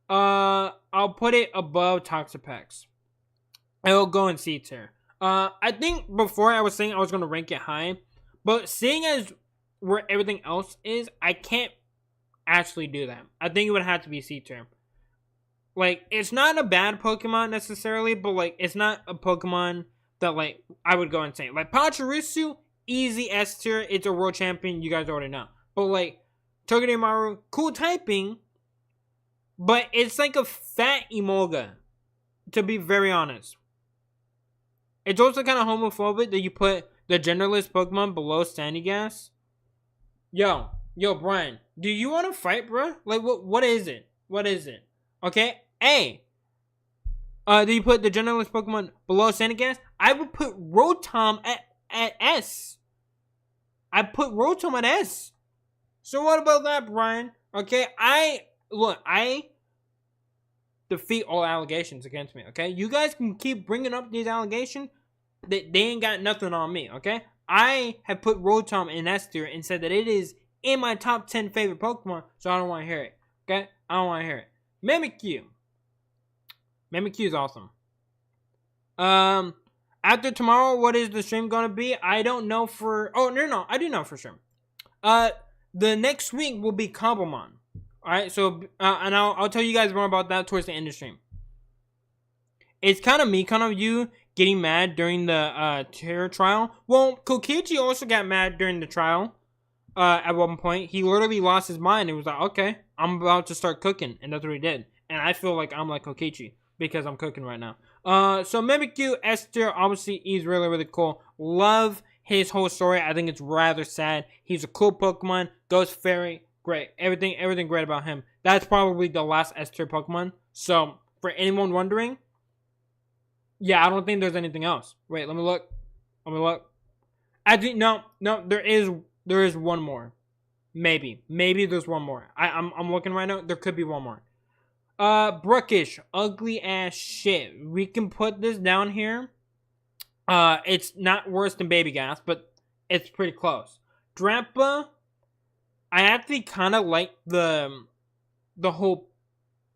Speaker 1: I'll put it above Toxapex. It'll go in C tier. I think before I was saying I was gonna rank it high, but seeing as where everything else is, I can't actually do that. I think it would have to be C tier. Like, it's not a bad Pokemon necessarily, but like, it's not a Pokemon that like I would go insane. Like Pachirisu, easy S tier. It's a world champion. You guys already know. But like Togedemaru, cool typing, but it's like a fat Emolga, to be very honest. It's also kind of homophobic that you put the genderless Pokemon below Sandygast. Yo, Brian, do you want to fight, bro? Like, what is it? What is it? Okay, A. Do you put the genderless Pokemon below Sandygast? I would put Rotom at S. I put Rotom at S. So what about that, Brian? Okay, I defeat all allegations against me, okay? You guys can keep bringing up these allegations. They ain't got nothing on me, okay? I have put Rotom in S tier and said that it is in my top 10 favorite Pokemon, so I don't want to hear it, okay? I don't want to hear it. Mimikyu. Mimikyu is awesome. After tomorrow, what is the stream gonna be? I don't know for... Oh, no, I do know for sure. The next week will be Cobblemon. Alright, so... and I'll tell you guys more about that towards the end of the stream. It's kind of me, kind of you, getting mad during the terror trial. Well, Kokichi also got mad during the trial. At one point, he literally lost his mind and was like, "Okay, I'm about to start cooking," and that's what he did. And I feel like I'm like Kokichi because I'm cooking right now. So Mimikyu S tier, obviously, he's really, really cool. Love his whole story. I think it's rather sad. He's a cool Pokemon. Ghost Fairy, great. Everything great about him. That's probably the last S tier Pokemon. So for anyone wondering, yeah, I don't think there's anything else. Wait, let me look. I think no, there is one more. Maybe there's one more. I'm looking right now. There could be one more. Brookish, ugly ass shit. We can put this down here. It's not worse than Baby Gas, but it's pretty close. Drampa, I actually kind of like the whole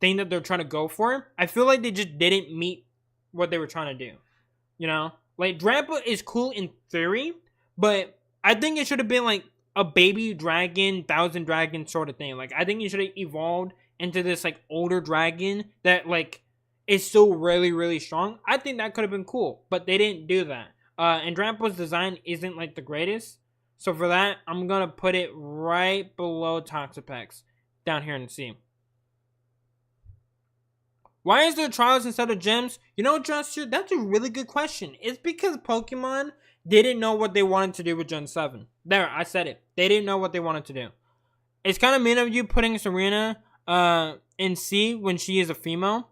Speaker 1: thing that they're trying to go for. I feel like they just didn't meet what they were trying to do. You know? Like, Drampa is cool in theory, but I think it should have been like a baby dragon, thousand dragon sort of thing. Like, I think it should have evolved into this like older dragon that like is still really, really strong. I think that could have been cool, but they didn't do that. And Drampa's design isn't like the greatest. So for that, I'm gonna put it right below Toxapex down here in the sea. Why is there trials instead of gyms? You know, Justin, that's a really good question. It's because Pokemon didn't know what they wanted to do with Gen 7. There, I said it. They didn't know what they wanted to do. It's kind of mean of you putting Serena in C when she is a female.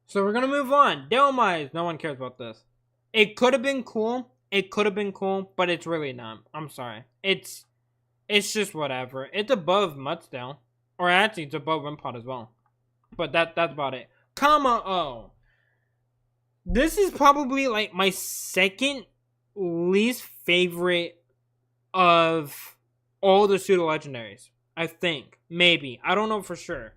Speaker 1: So we're going to move on. Delmise. No one cares about this. It could have been cool. But it's really not. I'm sorry. It's just whatever. It's above Mudsdale. Or actually, it's above Wimpod as well. But that's about it. Kama-O. This is probably like my second least favorite of all the pseudo legendaries. I think. Maybe. I don't know for sure.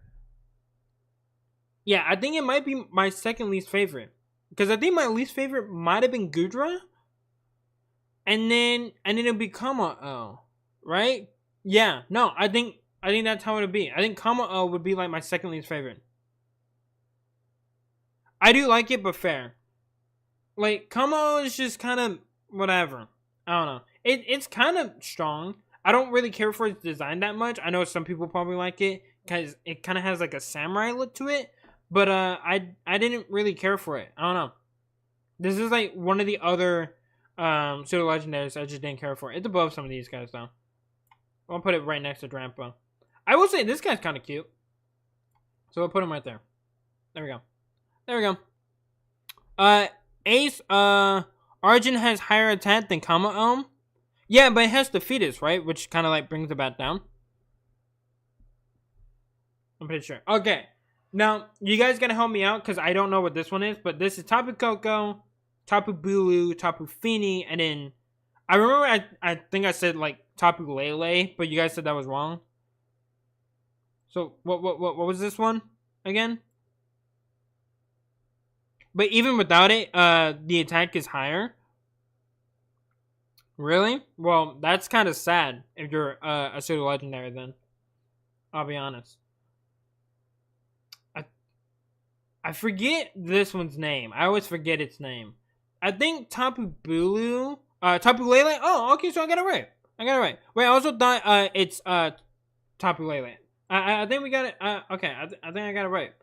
Speaker 1: Yeah, I think it might be my second least favorite. Because I think my least favorite might have been Gudra. And then it'll be Kama-O. Right? Yeah. No, I think that's how it'll be. I think Kama-O would be like my second least favorite. I do like it, but fair. Like, Kama-O is just kind of whatever. I don't know. It's kind of strong. I don't really care for its design that much. I know some people probably like it because it kind of has like a samurai look to it. But I didn't really care for it. I don't know. This is like one of the other pseudo legendaries I just didn't care for. It's above some of these guys though. I'll put it right next to Drampa. I will say this guy's kind of cute. So I'll put him right there. There we go. Ace, Arjun has higher attack than Kama-O. Yeah, but it has the fetus, right? Which kind of like brings the bat down. I'm pretty sure. Okay. Now, you guys gotta help me out because I don't know what this one is. But this is Tapu Koko, Tapu Bulu, Tapu Fini, and then I remember I think I said like Tapu Lele, but you guys said that was wrong. So what was this one again? But even without it, the attack is higher. Really? Well, that's kind of sad if you're a pseudo legendary. Then I'll be honest. I forget this one's name. I always forget its name. I think Tapu Bulu, Tapu Lele. Oh, okay, so I got it right. Wait, I also thought it's Tapu Lele. I think we got it. Okay, I think I got it right.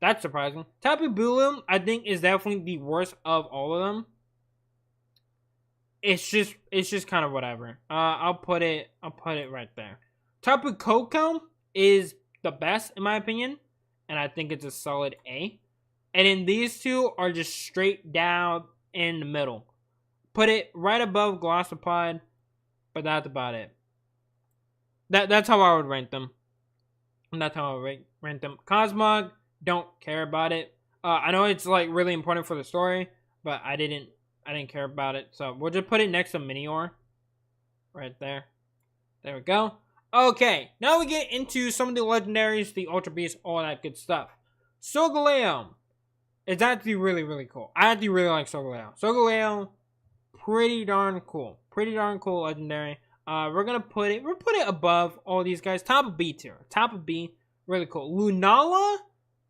Speaker 1: That's surprising. Tapu Bulu, I think, is definitely the worst of all of them. It's just kind of whatever. I'll put it right there. Tapu Koko is the best in my opinion, and I think it's a solid A. And then these two are just straight down in the middle. Put it right above Glossopod, but that's about it. That's how I would rank them. Cosmog, don't care about it. I know it's like really important for the story, but I didn't care about it. So we'll just put it next to Minior. Right there. There we go. Okay, now we get into some of the legendaries, the Ultra Beasts, all that good stuff. Solgaleo. It's actually really, really cool. I actually really like Solgaleo. Solgaleo, pretty darn cool. Pretty darn cool legendary. We'll put it above all these guys. Top of B tier. Top of B. Really cool. Lunala,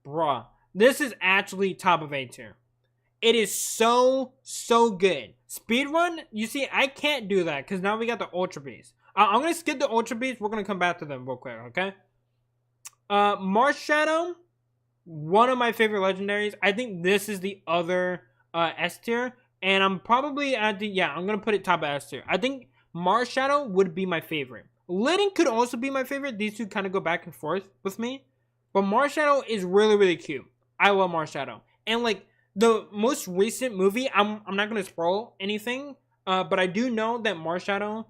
Speaker 1: bruh. This is actually top of A tier. It is so good. Speedrun, you see, I can't do that because now we got the Ultra Beast. I'm going to skip the Ultra Beast. We're going to come back to them real quick, okay? Marshadow, one of my favorite legendaries. I think this is the other S tier. And I'm probably at the, I'm going to put it top of S tier. I think Marshadow would be my favorite. Litten could also be my favorite. These two kind of go back and forth with me. But Marshadow is really cute. I love Marshadow. And like, the most recent movie, I'm not going to spoil anything, but I do know that Marshadow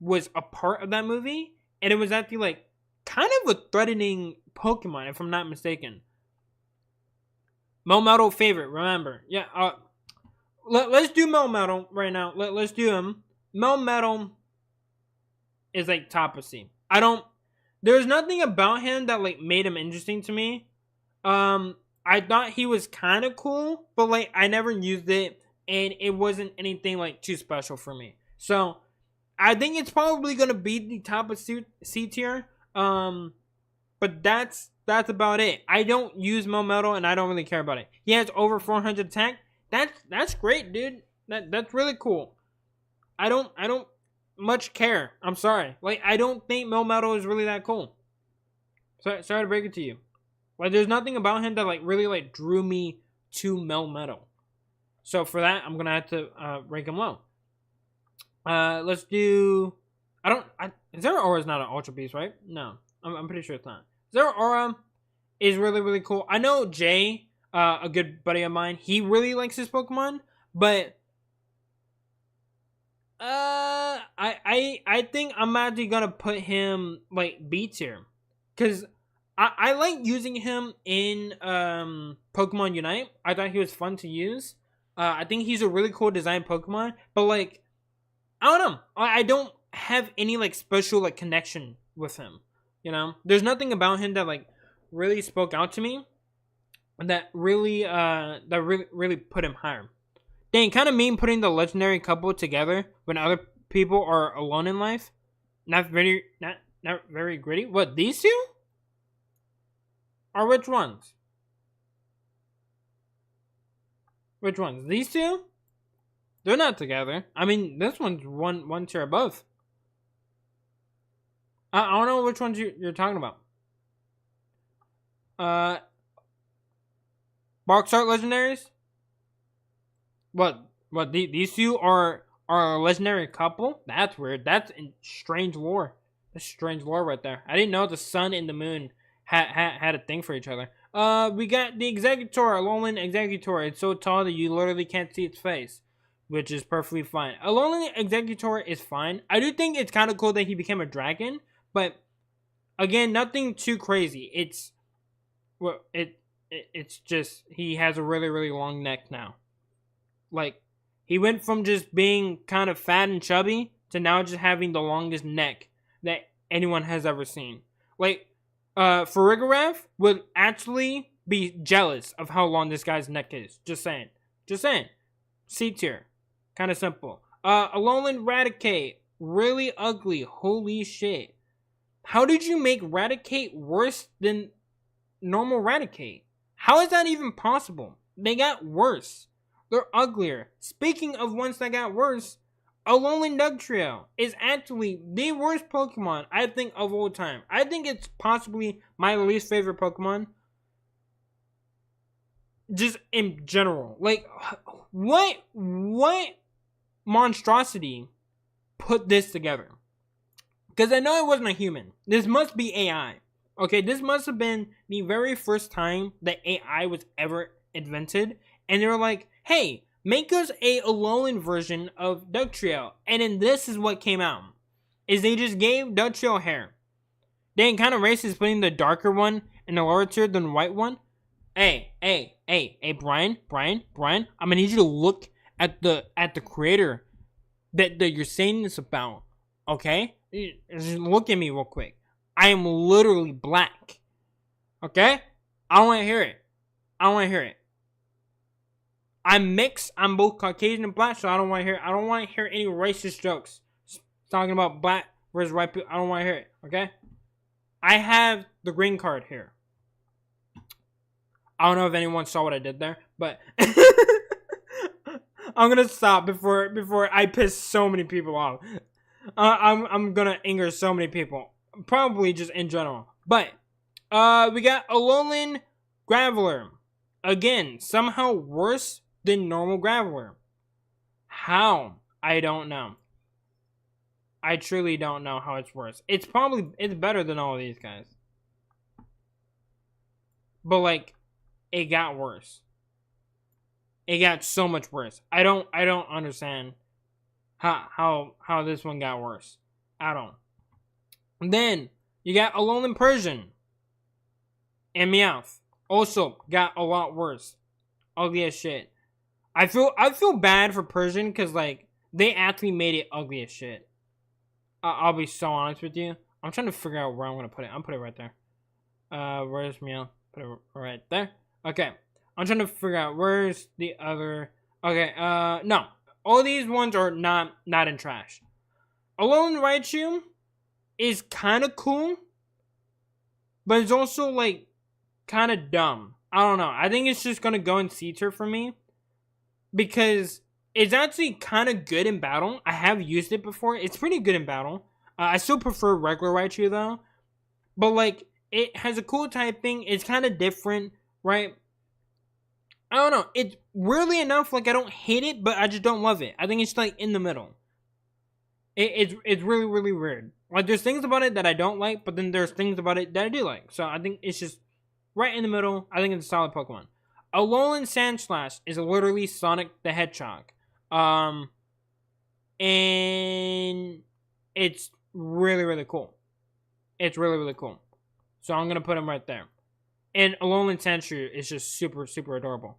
Speaker 1: was a part of that movie, and it was actually like kind of a threatening Pokemon, if I'm not mistaken. Melmetal favorite, remember. Yeah, let's do Melmetal right now. Let's do him. Melmetal is like top of C. There's nothing about him that like made him interesting to me. I thought he was kind of cool, but like I never used it, and it wasn't anything like too special for me. So I think it's probably gonna be the top of C tier. But that's about it. I don't use Melmetal, and I don't really care about it. He has over 400 attack. That's great, dude. That's really cool. I don't much care. I'm sorry. Like I don't think Melmetal is really that cool. Sorry to break it to you. Like, there's nothing about him that, like, really, like, drew me to Melmetal. So, for that, I'm going to have to rank him low. Let's do... Zeraora is not an Ultra Beast, right? No. I'm pretty sure it's not. Zeraora is really cool. I know Jay, a good buddy of mine, he really likes his Pokemon. But... I think I'm actually going to put him, like, B tier. Because... I like using him in Pokemon Unite. I thought he was fun to use. I think he's a really cool design Pokemon. But like, I don't know. I don't have any like special like connection with him. You know, there's nothing about him that like really spoke out to me. That really put him higher. Dang, kind of mean putting the legendary couple together when other people are alone in life. Not very gritty. What, these two? Or which ones? Which ones? These two? They're not together. I mean, this one's one tier above. I don't know which ones you're talking about. Box art legendaries? What? These two are a legendary couple? That's weird. That's strange lore. That's strange lore right there. I didn't know the sun and the moon had a thing for each other. We got the Executor, Alolan Executor. It's so tall that you literally can't see its face, which is perfectly fine. Alolan Executor is fine. I do think it's kind of cool that he became a dragon, but again, nothing too crazy. It's just he has a really long neck now. Like he went from just being kind of fat and chubby to now just having the longest neck that anyone has ever seen. Like Farigiraf would actually be jealous of how long this guy's neck is. Just saying. C tier. Kind of simple. Alolan Raticate. Really ugly. Holy shit. How did you make Raticate worse than normal Raticate? How is that even possible? They got worse. They're uglier. Speaking of ones that got worse, Alolan Dugtrio is actually the worst Pokemon, I think, of all time. I think it's possibly my least favorite Pokemon. Just in general. Like, what monstrosity put this together? Because I know it wasn't a human. This must be AI. Okay, this must have been the very first time that AI was ever invented. And they were like, hey, make us a Alolan version of Dugtrio. And then this is what came out. Is they just gave Dugtrio hair. They ain't kind of racist putting the darker one in the lower tier than the white one. Hey, Brian, I'm gonna need you to look at the creator that you're saying this about. Okay? Just look at me real quick. I am literally black. Okay? I don't want to hear it. I'm mixed. I'm both Caucasian and black, so I don't want to hear any racist jokes talking about black versus white people. I don't want to hear it, okay? I have the green card here. I don't know if anyone saw what I did there, but I'm gonna stop before I piss so many people off. I'm gonna anger so many people, probably just in general. But we got Alolan Graveler. Again, somehow worse than normal Graveler. How? I don't know. I truly don't know how it's worse. It's better than all of these guys. But like, it got worse. It got so much worse. I don't understand how this one got worse. I don't. And then you got Alolan Persian and Meowth. Also got a lot worse. Ugly as shit. I feel bad for Persian because like they actually made it ugly as shit. I'll be so honest with you. I'm trying to figure out where I'm gonna put it. I'm put it right there. Where's Meow? Put it right there. Okay. I'm trying to figure out where's the other. Okay. No. All these ones are not in trash. Alolan Raichu is kind of cool, but it's also like kind of dumb. I don't know. I think it's just gonna go in C tier for me because it's actually kind of good in battle. I have used it before. It's pretty good in battle. I still prefer regular Raichu though. But like, it has a cool typing. It's kind of different, right? I don't know. It's weirdly enough, like I don't hate it, but I just don't love it. I think it's like in the middle. It's really, really weird. Like there's things about it that I don't like, but then there's things about it that I do like. So I think it's just right in the middle. I think it's a solid Pokemon. Alolan Sandslash is literally Sonic the Hedgehog. And it's really, really cool. It's really, really cool. So I'm going to put him right there. And Alolan Sandshrew is just super, super adorable.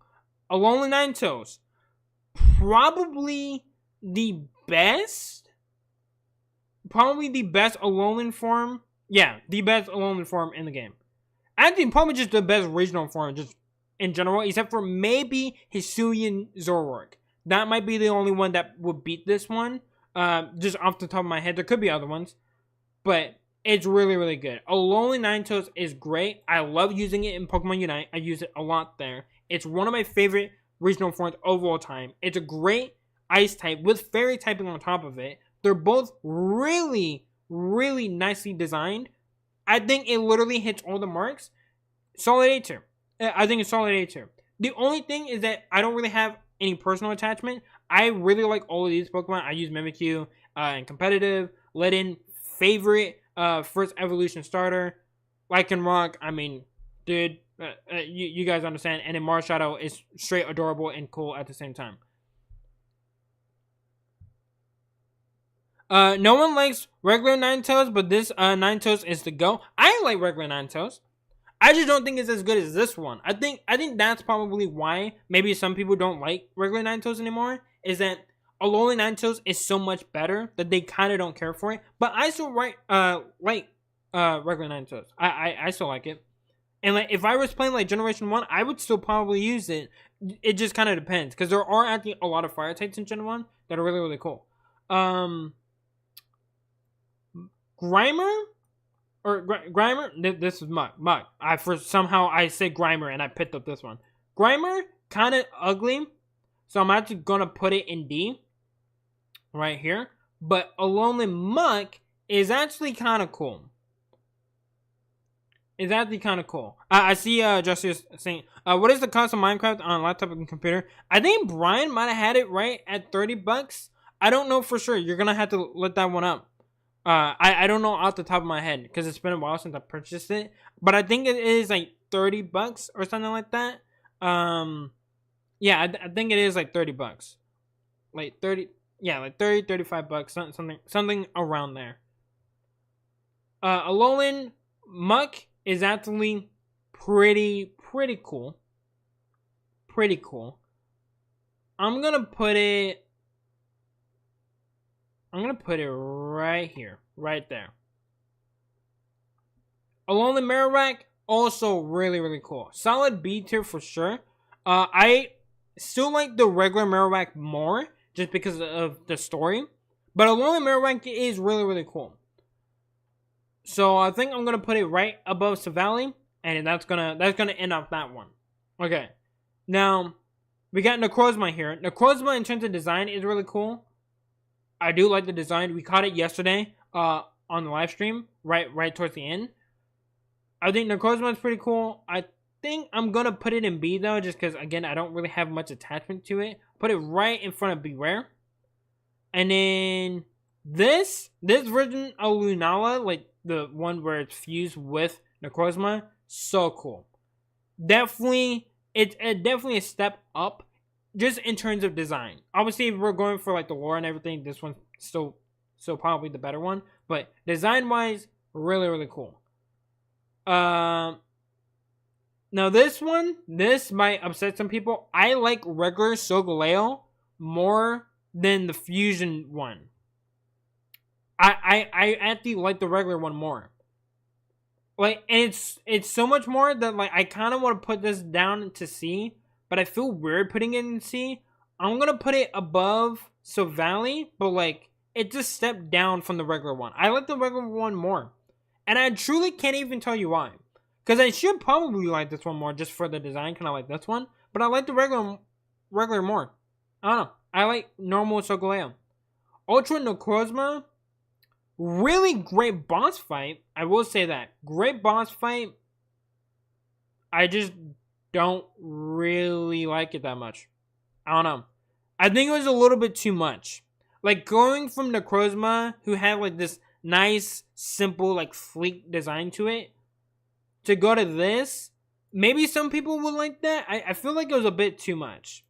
Speaker 1: Alolan Ninetales. Probably the best. Probably the best Alolan form. Yeah, the best Alolan form in the game. Actually, probably just the best regional form just in general. Except for maybe Hisuian Zoroark. That might be the only one that would beat this one. Just off the top of my head. There could be other ones. But it's really, really good. Alolan Ninetales is great. I love using it in Pokemon Unite. I use it a lot there. It's one of my favorite regional forms of all time. It's a great ice type with fairy typing on top of it. They're both really, really nicely designed. I think it literally hits all the marks. Solid A tier. I think it's solid A tier. The only thing is that I don't really have any personal attachment. I really like all of these Pokemon. I use Mimikyu in competitive. Let in favorite first evolution starter. Lycanroc, I mean, dude, you guys understand. And then Marshadow is straight adorable and cool at the same time. No one likes regular Ninetales, but this Ninetales is the go. I like regular Ninetales. I just don't think it's as good as this one. I think that's probably why maybe some people don't like regular Ninetales anymore. Is that Alolan Ninetales is so much better that they kind of don't care for it. But I still like regular Ninetales. I still like it. And like if I was playing like Generation 1, I would still probably use it. It just kind of depends. Because there are actually a lot of fire types in Gen 1 that are really, really cool. Grimer? Or Grimer? This is Mug. Somehow I said Grimer and I picked up this one. Grimer, kind of ugly. So I'm actually going to put it in D. Right here. But Alolan Muck is actually kind of cool. It's actually kind of cool. I see Justice saying, what is the cost of Minecraft on laptop and computer? I think Brian might have had it right at $30. I don't know for sure. You're going to have to look that one up. I don't know off the top of my head because it's been a while since I purchased it. But I think it is like $30 or something like that. Yeah, I think it is like $30. Like 30, yeah, like 30, $35, something around there. Alolan Muck is actually pretty cool. Pretty cool. I'm gonna put it right here. Right there. Alolan Marowak, also really, really cool. Solid B tier for sure. I still like the regular Marowak more, just because of the story. But Alolan Marowak is really, really cool. So I think I'm gonna put it right above Savali, and that's gonna end off that one. Okay. Now we got Necrozma here. Necrozma in terms of design is really cool. I do like the design. We caught it yesterday on the live stream, right towards the end. I think Necrozma is pretty cool. I think I'm gonna put it in B though, just because again I don't really have much attachment to it. Put it right in front of Beware. And then this version of Lunala, like the one where it's fused with Necrozma, so cool. Definitely, it's definitely a step up, just in terms of design. Obviously, if we're going for like the lore and everything, this one's still probably the better one. But design wise, really, really cool. Now this might upset some people. I like regular Solgaleo more than the fusion one. I actually like the regular one more. Like, and it's so much more that like I kind of want to put this down to C, but I feel weird putting it in C. I'm gonna put it above Savali, but like it's a step down from the regular one. I like the regular one more, and I truly can't even tell you why. Because I should probably like this one more just for the design, kind of like this one, but I like the regular more. I don't know. I like normal Solgaleo. Ultra Necrozma, really great boss fight. I will say that. Great boss fight. I just don't really like it that much. I don't know. I think it was a little bit too much. Like going from Necrozma, who had like this nice, simple, like sleek design to it, to go to this, maybe some people would like that. I feel like it was a bit too much.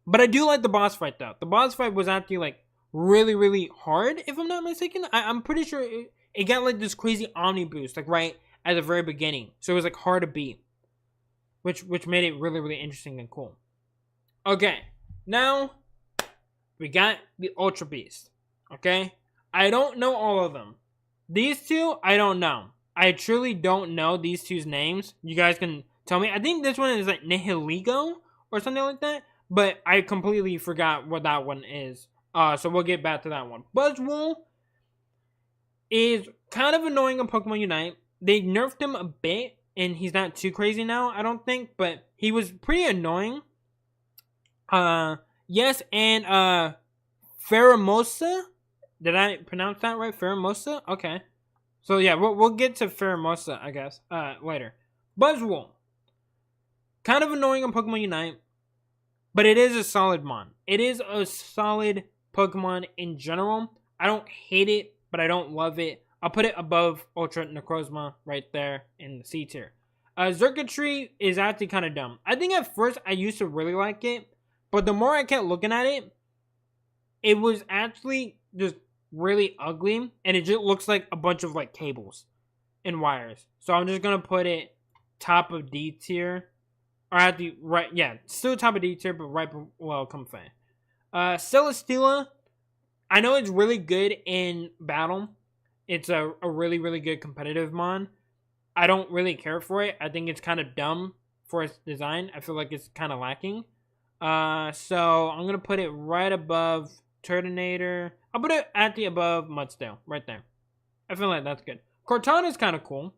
Speaker 1: But I do like the boss fight though. The boss fight was actually like really, really hard, if I'm not mistaken. I'm pretty sure it got like this crazy Omni boost, like right at the very beginning. So it was like hard to beat. Which made it really, really interesting and cool. Okay, now we got the Ultra Beast. Okay? I don't know all of them. These two, I don't know. I truly don't know these two's names. You guys can tell me. I think this one is like Nihiligo or something like that. But I completely forgot what that one is. So we'll get back to that one. Buzzwole is kind of annoying on Pokemon Unite. They nerfed him a bit, and he's not too crazy now, I don't think. But he was pretty annoying. Yes, and Pheromosa. Did I pronounce that right? Pheromosa? Okay. So yeah, we'll get to Pheromosa, I guess, later. Buzzwole. Kind of annoying on Pokemon Unite. But it is a solid mon. It is a solid Pokemon in general. I don't hate it, but I don't love it. I'll put it above Ultra Necrozma right there in the C tier. Xurkitree is actually kind of dumb. I think at first I used to really like it, but the more I kept looking at it, it was actually just really ugly, and it just looks like a bunch of like cables and wires. So I'm just gonna put it top of D tier. Or at the right, yeah, still top of D tier, but right below Comfey. Celesteela, I know it's really good in battle. It's a really, really good competitive mon. I don't really care for it. I think it's kind of dumb for its design. I feel like it's kind of lacking. So I'm going to put it right above Turtonator. I'll put it at the above Mudsdale, right there. I feel like that's good. Cortana is kind of cool.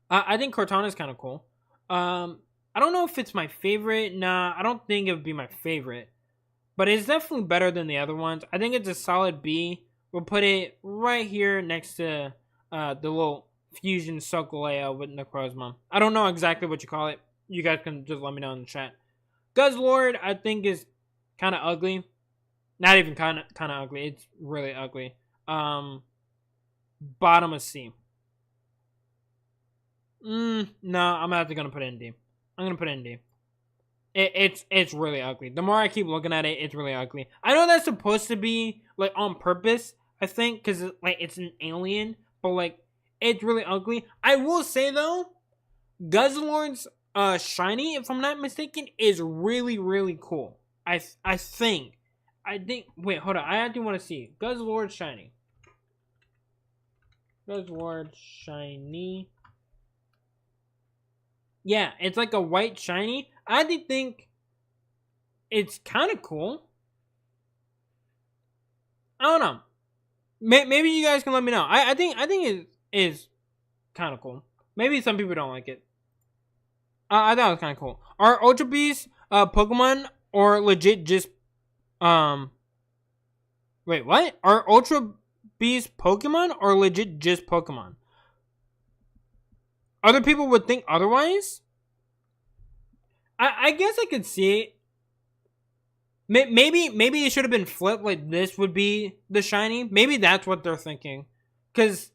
Speaker 1: I think Cortana is kind of cool. I don't know if it's my favorite. Nah, I don't think it would be my favorite. But it's definitely better than the other ones. I think it's a solid B. We'll put it right here next to the little fusion Solgaleo with Necrozma. I don't know exactly what you call it. You guys can just let me know in the chat. Guzzlord, I think, is kind of ugly. Not even kind of ugly. It's really ugly. Bottom of C. No, I'm actually going to put it in D. I'm going to put it in D. It's really ugly. The more I keep looking at it, it's really ugly. I know that's supposed to be like on purpose, I think, because like it's an alien, but like it's really ugly. I will say though, Guzzlord's shiny, if I'm not mistaken, is really, really cool. I think. Wait, hold on. I actually want to see Guzzlord shiny. Guzzlord shiny. Yeah, it's like a white shiny. I do think it's kind of cool. I don't know. Maybe you guys can let me know. I think it is kind of cool. Maybe some people don't like it. I thought it was kind of cool. Are Ultra Beasts Pokemon or legit just Wait, what? Are Ultra Beasts Pokemon or legit just Pokemon? Other people would think otherwise. I guess I could see it. Maybe it should have been flipped. Like this would be the shiny. Maybe that's what they're thinking. Because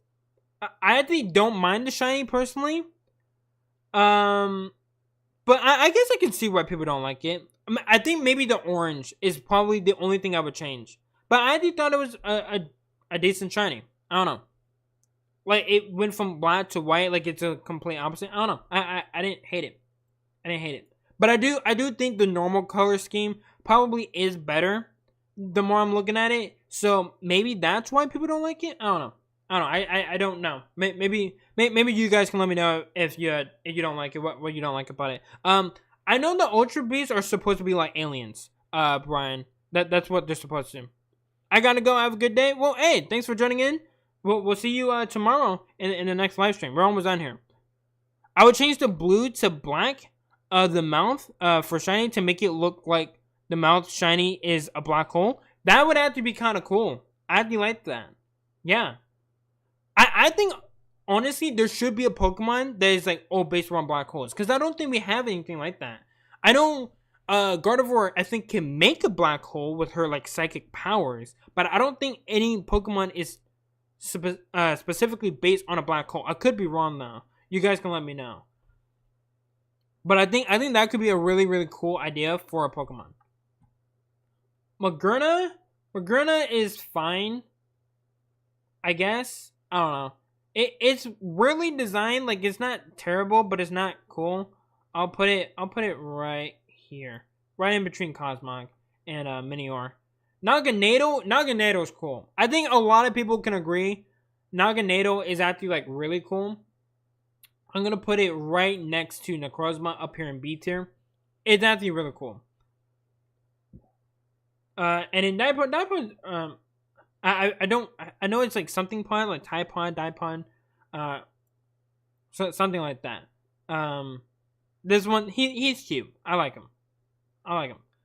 Speaker 1: I actually don't mind the shiny personally. But I guess I can see why people don't like it. I think maybe the orange is probably the only thing I would change. But I actually thought it was a decent shiny. I don't know. Like it went from black to white. Like it's a complete opposite. I don't know. I didn't hate it. I didn't hate it. But I do think the normal color scheme probably is better the more I'm looking at it. So maybe that's why people don't like it. I don't know. I don't know. Maybe you guys can let me know if you don't like it. What you don't like about it. I know the Ultra Beasts are supposed to be like aliens. Brian. That's what they're supposed to. I gotta go. Have a good day. Well, hey, thanks for joining in. We'll see you tomorrow in the next live stream. We're almost done here. I would change the blue to black. The mouth for shiny to make it look like the mouth shiny is a black hole. That would have to be kind of cool. I actually like that. Yeah. I think honestly there should be a Pokemon that is like all based around black holes, because I don't think we have anything like that. I know Gardevoir I think can make a black hole with her like psychic powers, but I don't think any Pokemon is specifically based on a black hole. I could be wrong though. You guys can let me know. But I think that could be a really, really cool idea for a Pokemon. Magerna is fine, I guess. I don't know. It's really designed like it's not terrible, but it's not cool. I'll put it right here, right in between Cosmog and Minior. Naganado is cool. I think a lot of people can agree. Naganado is actually like really cool. I'm going to put it right next to Necrozma up here in B tier. It's actually really cool. And in Dipod, I know it's like something pod, like Typod, Dipod, so something like that. This one, he's cute. I like him.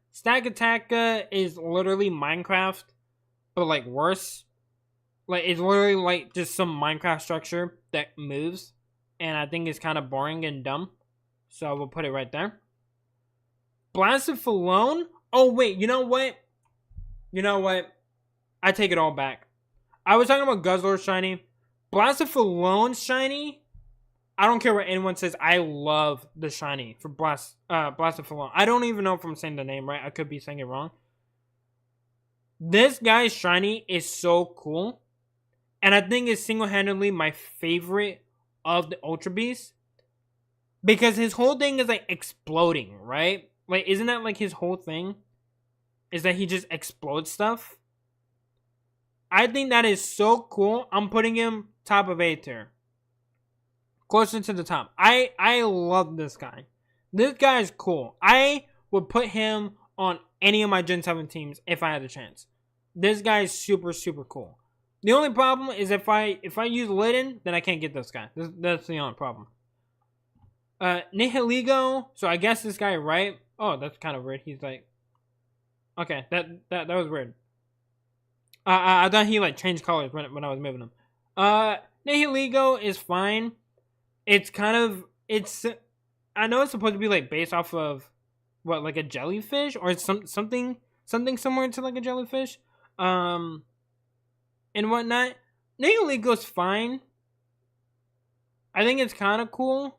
Speaker 1: Stack Attack is literally Minecraft, but like worse. Like it's literally like just some Minecraft structure that moves. And I think it's kind of boring and dumb. So we'll put it right there. Blastophilone? Oh, wait. You know what? I take it all back. I was talking about Guzzler shiny. Blastophilone shiny? I don't care what anyone says. I love the shiny for Blastophilone. I don't even know if I'm saying the name right. I could be saying it wrong. This guy's shiny is so cool. And I think it's single-handedly my favorite of the Ultra Beast, because his whole thing is like exploding, right? Like, isn't that like his whole thing? Is that he just explodes stuff? I think that is so cool. I'm putting him top of A tier, closer to the top. I love this guy. This guy is cool. I would put him on any of my Gen 7 teams if I had the chance. This guy is super, super cool. The only problem is if I use Litten, then I can't get this guy. That's the only problem. Nihiligo. So I guess this guy, right? Oh, that's kind of weird. He's like, okay, that was weird. I thought he like changed colors when I was moving him. Nihiligo is fine. It's I know it's supposed to be like based off of what, like a jellyfish or something similar to like a jellyfish. And whatnot. Nihiligo's fine. I think it's kind of cool,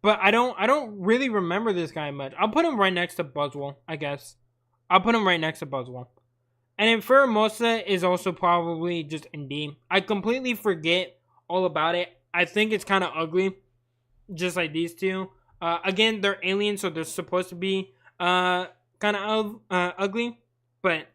Speaker 1: but I don't really remember this guy much. I'll put him right next to Buzzwole, I guess. I'll put him right next to Buzzwole. And then Pheromosa is also probably just in D. I completely forget all about it. I think it's kind of ugly, just like these two. Again, they're aliens, so they're supposed to be kind of ugly, but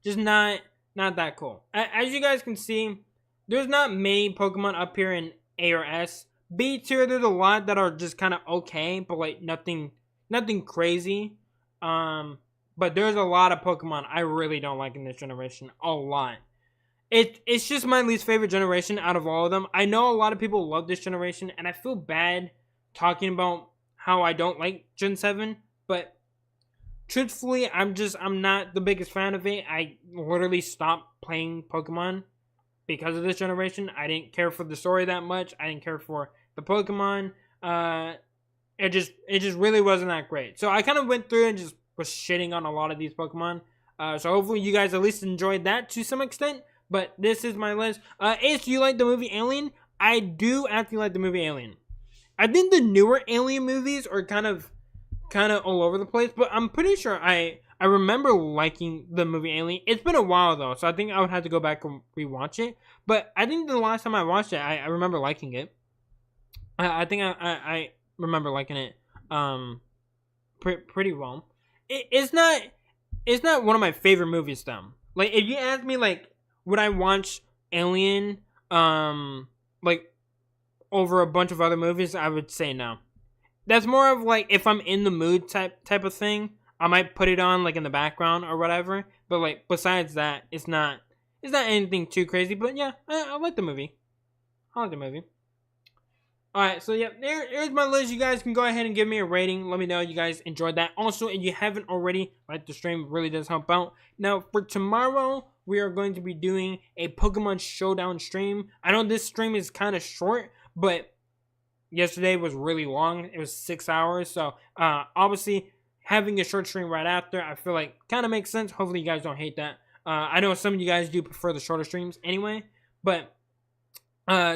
Speaker 1: just not that cool. As you guys can see, there's not many Pokemon up here in A or S. B tier, there's a lot that are just kind of okay, but like nothing crazy. but there's a lot of Pokemon I really don't like in this generation. A lot. It's just my least favorite generation out of all of them. I know a lot of people love this generation, and I feel bad talking about how I don't like Gen 7, but truthfully, I'm not the biggest fan of it. I literally stopped playing Pokemon because of this generation. I didn't care for the story that much. I didn't care for the Pokemon. It just really wasn't that great. So I kind of went through and just was shitting on a lot of these Pokemon. So hopefully you guys at least enjoyed that to some extent. But this is my list. Ace, do you like the movie Alien? I do actually like the movie Alien. I think the newer Alien movies are kind of all over the place, but I'm pretty sure I remember liking the movie Alien. It's been a while though, so I think I would have to go back and rewatch it. But I think the last time I watched it, I remember liking it. I think I remember liking it pretty well. It's not one of my favorite movies though. Like if you ask me like would I watch Alien like over a bunch of other movies, I would say no. That's more of like if I'm in the mood type of thing, I might put it on like in the background or whatever. But like besides that, it's not anything too crazy. But yeah, I like the movie. I like the movie. Alright, so yeah, there's my list. You guys can go ahead and give me a rating. Let me know you guys enjoyed that. Also, if you haven't already, like the stream really does help out. Now, for tomorrow, we are going to be doing a Pokemon Showdown stream. I know this stream is kind of short, but yesterday was really long. It was 6 hours. So, obviously, having a short stream right after, I feel like kind of makes sense. Hopefully, you guys don't hate that. I know some of you guys do prefer the shorter streams anyway, but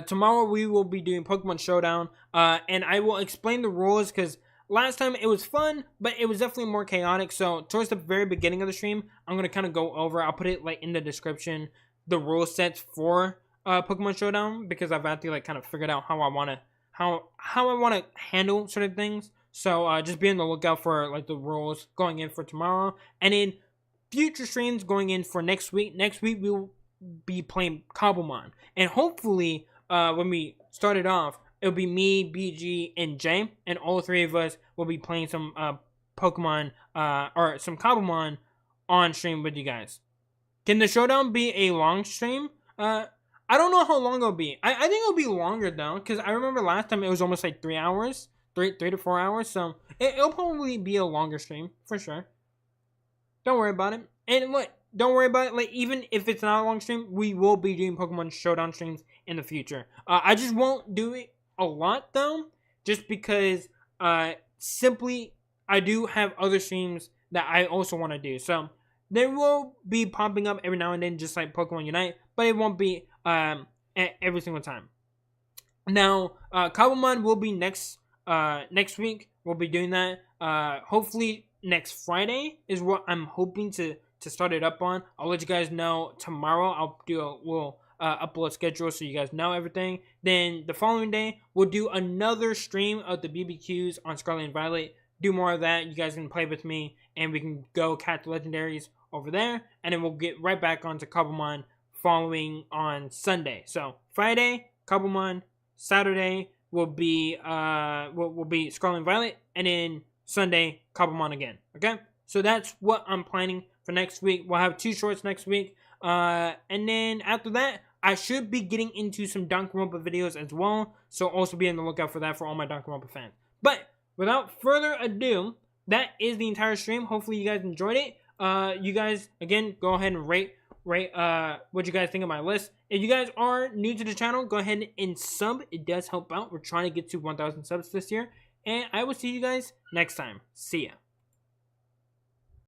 Speaker 1: tomorrow we will be doing Pokemon Showdown, and I will explain the rules because last time it was fun, but it was definitely more chaotic. So towards the very beginning of the stream, I'm gonna kind of go over. I'll put it like in the description the rule sets for Pokemon Showdown because I've actually like kind of figured out how I wanna handle certain things. So just be on the lookout for like the rules going in for tomorrow, and in future streams going in for next week. Next week we will be playing Cobblemon, and hopefully when we start it off, it'll be me, BG, and Jay, and all three of us will be playing some Pokemon or some Cobblemon on stream with you guys. Can the showdown be a long stream? I don't know how long it'll be. I think it'll be longer though, because I remember last time it was almost like 3 hours, 3 to 4 hours. So it'll probably be a longer stream for sure. Don't worry about it. And look, don't worry about it. Like even if it's not a long stream, we will be doing Pokemon Showdown streams in the future. I just won't do it a lot though, just because simply I do have other streams that I also want to do. So they will be popping up every now and then, just like Pokemon Unite, but it won't be every single time. Now, Cobblemon will be next week. We'll be doing that. Hopefully next Friday is what I'm hoping to start it up on. I'll let you guys know tomorrow. We'll upload schedule so you guys know everything. Then the following day, we'll do another stream of the BBQs on Scarlet and Violet. Do more of that. You guys can play with me, and we can go catch legendaries over there. And then we'll get right back onto Cobblemon following on Sunday. So Friday, Cobblemon. Saturday will be Scarlet and Violet, and then Sunday, Cobblemon again. Okay, so that's what I'm planning for next week. We'll have 2 shorts next week, and then after that, I should be getting into some Danganronpa videos as well. So also be on the lookout for that for all my Danganronpa fans. But without further ado, that is the entire stream. Hopefully you guys enjoyed it. You guys again go ahead and rate what you guys think of my list. If you guys are new to the channel, go ahead and sub. It does help out. We're trying to get to 1,000 subs this year. And I will see you guys next time. See ya.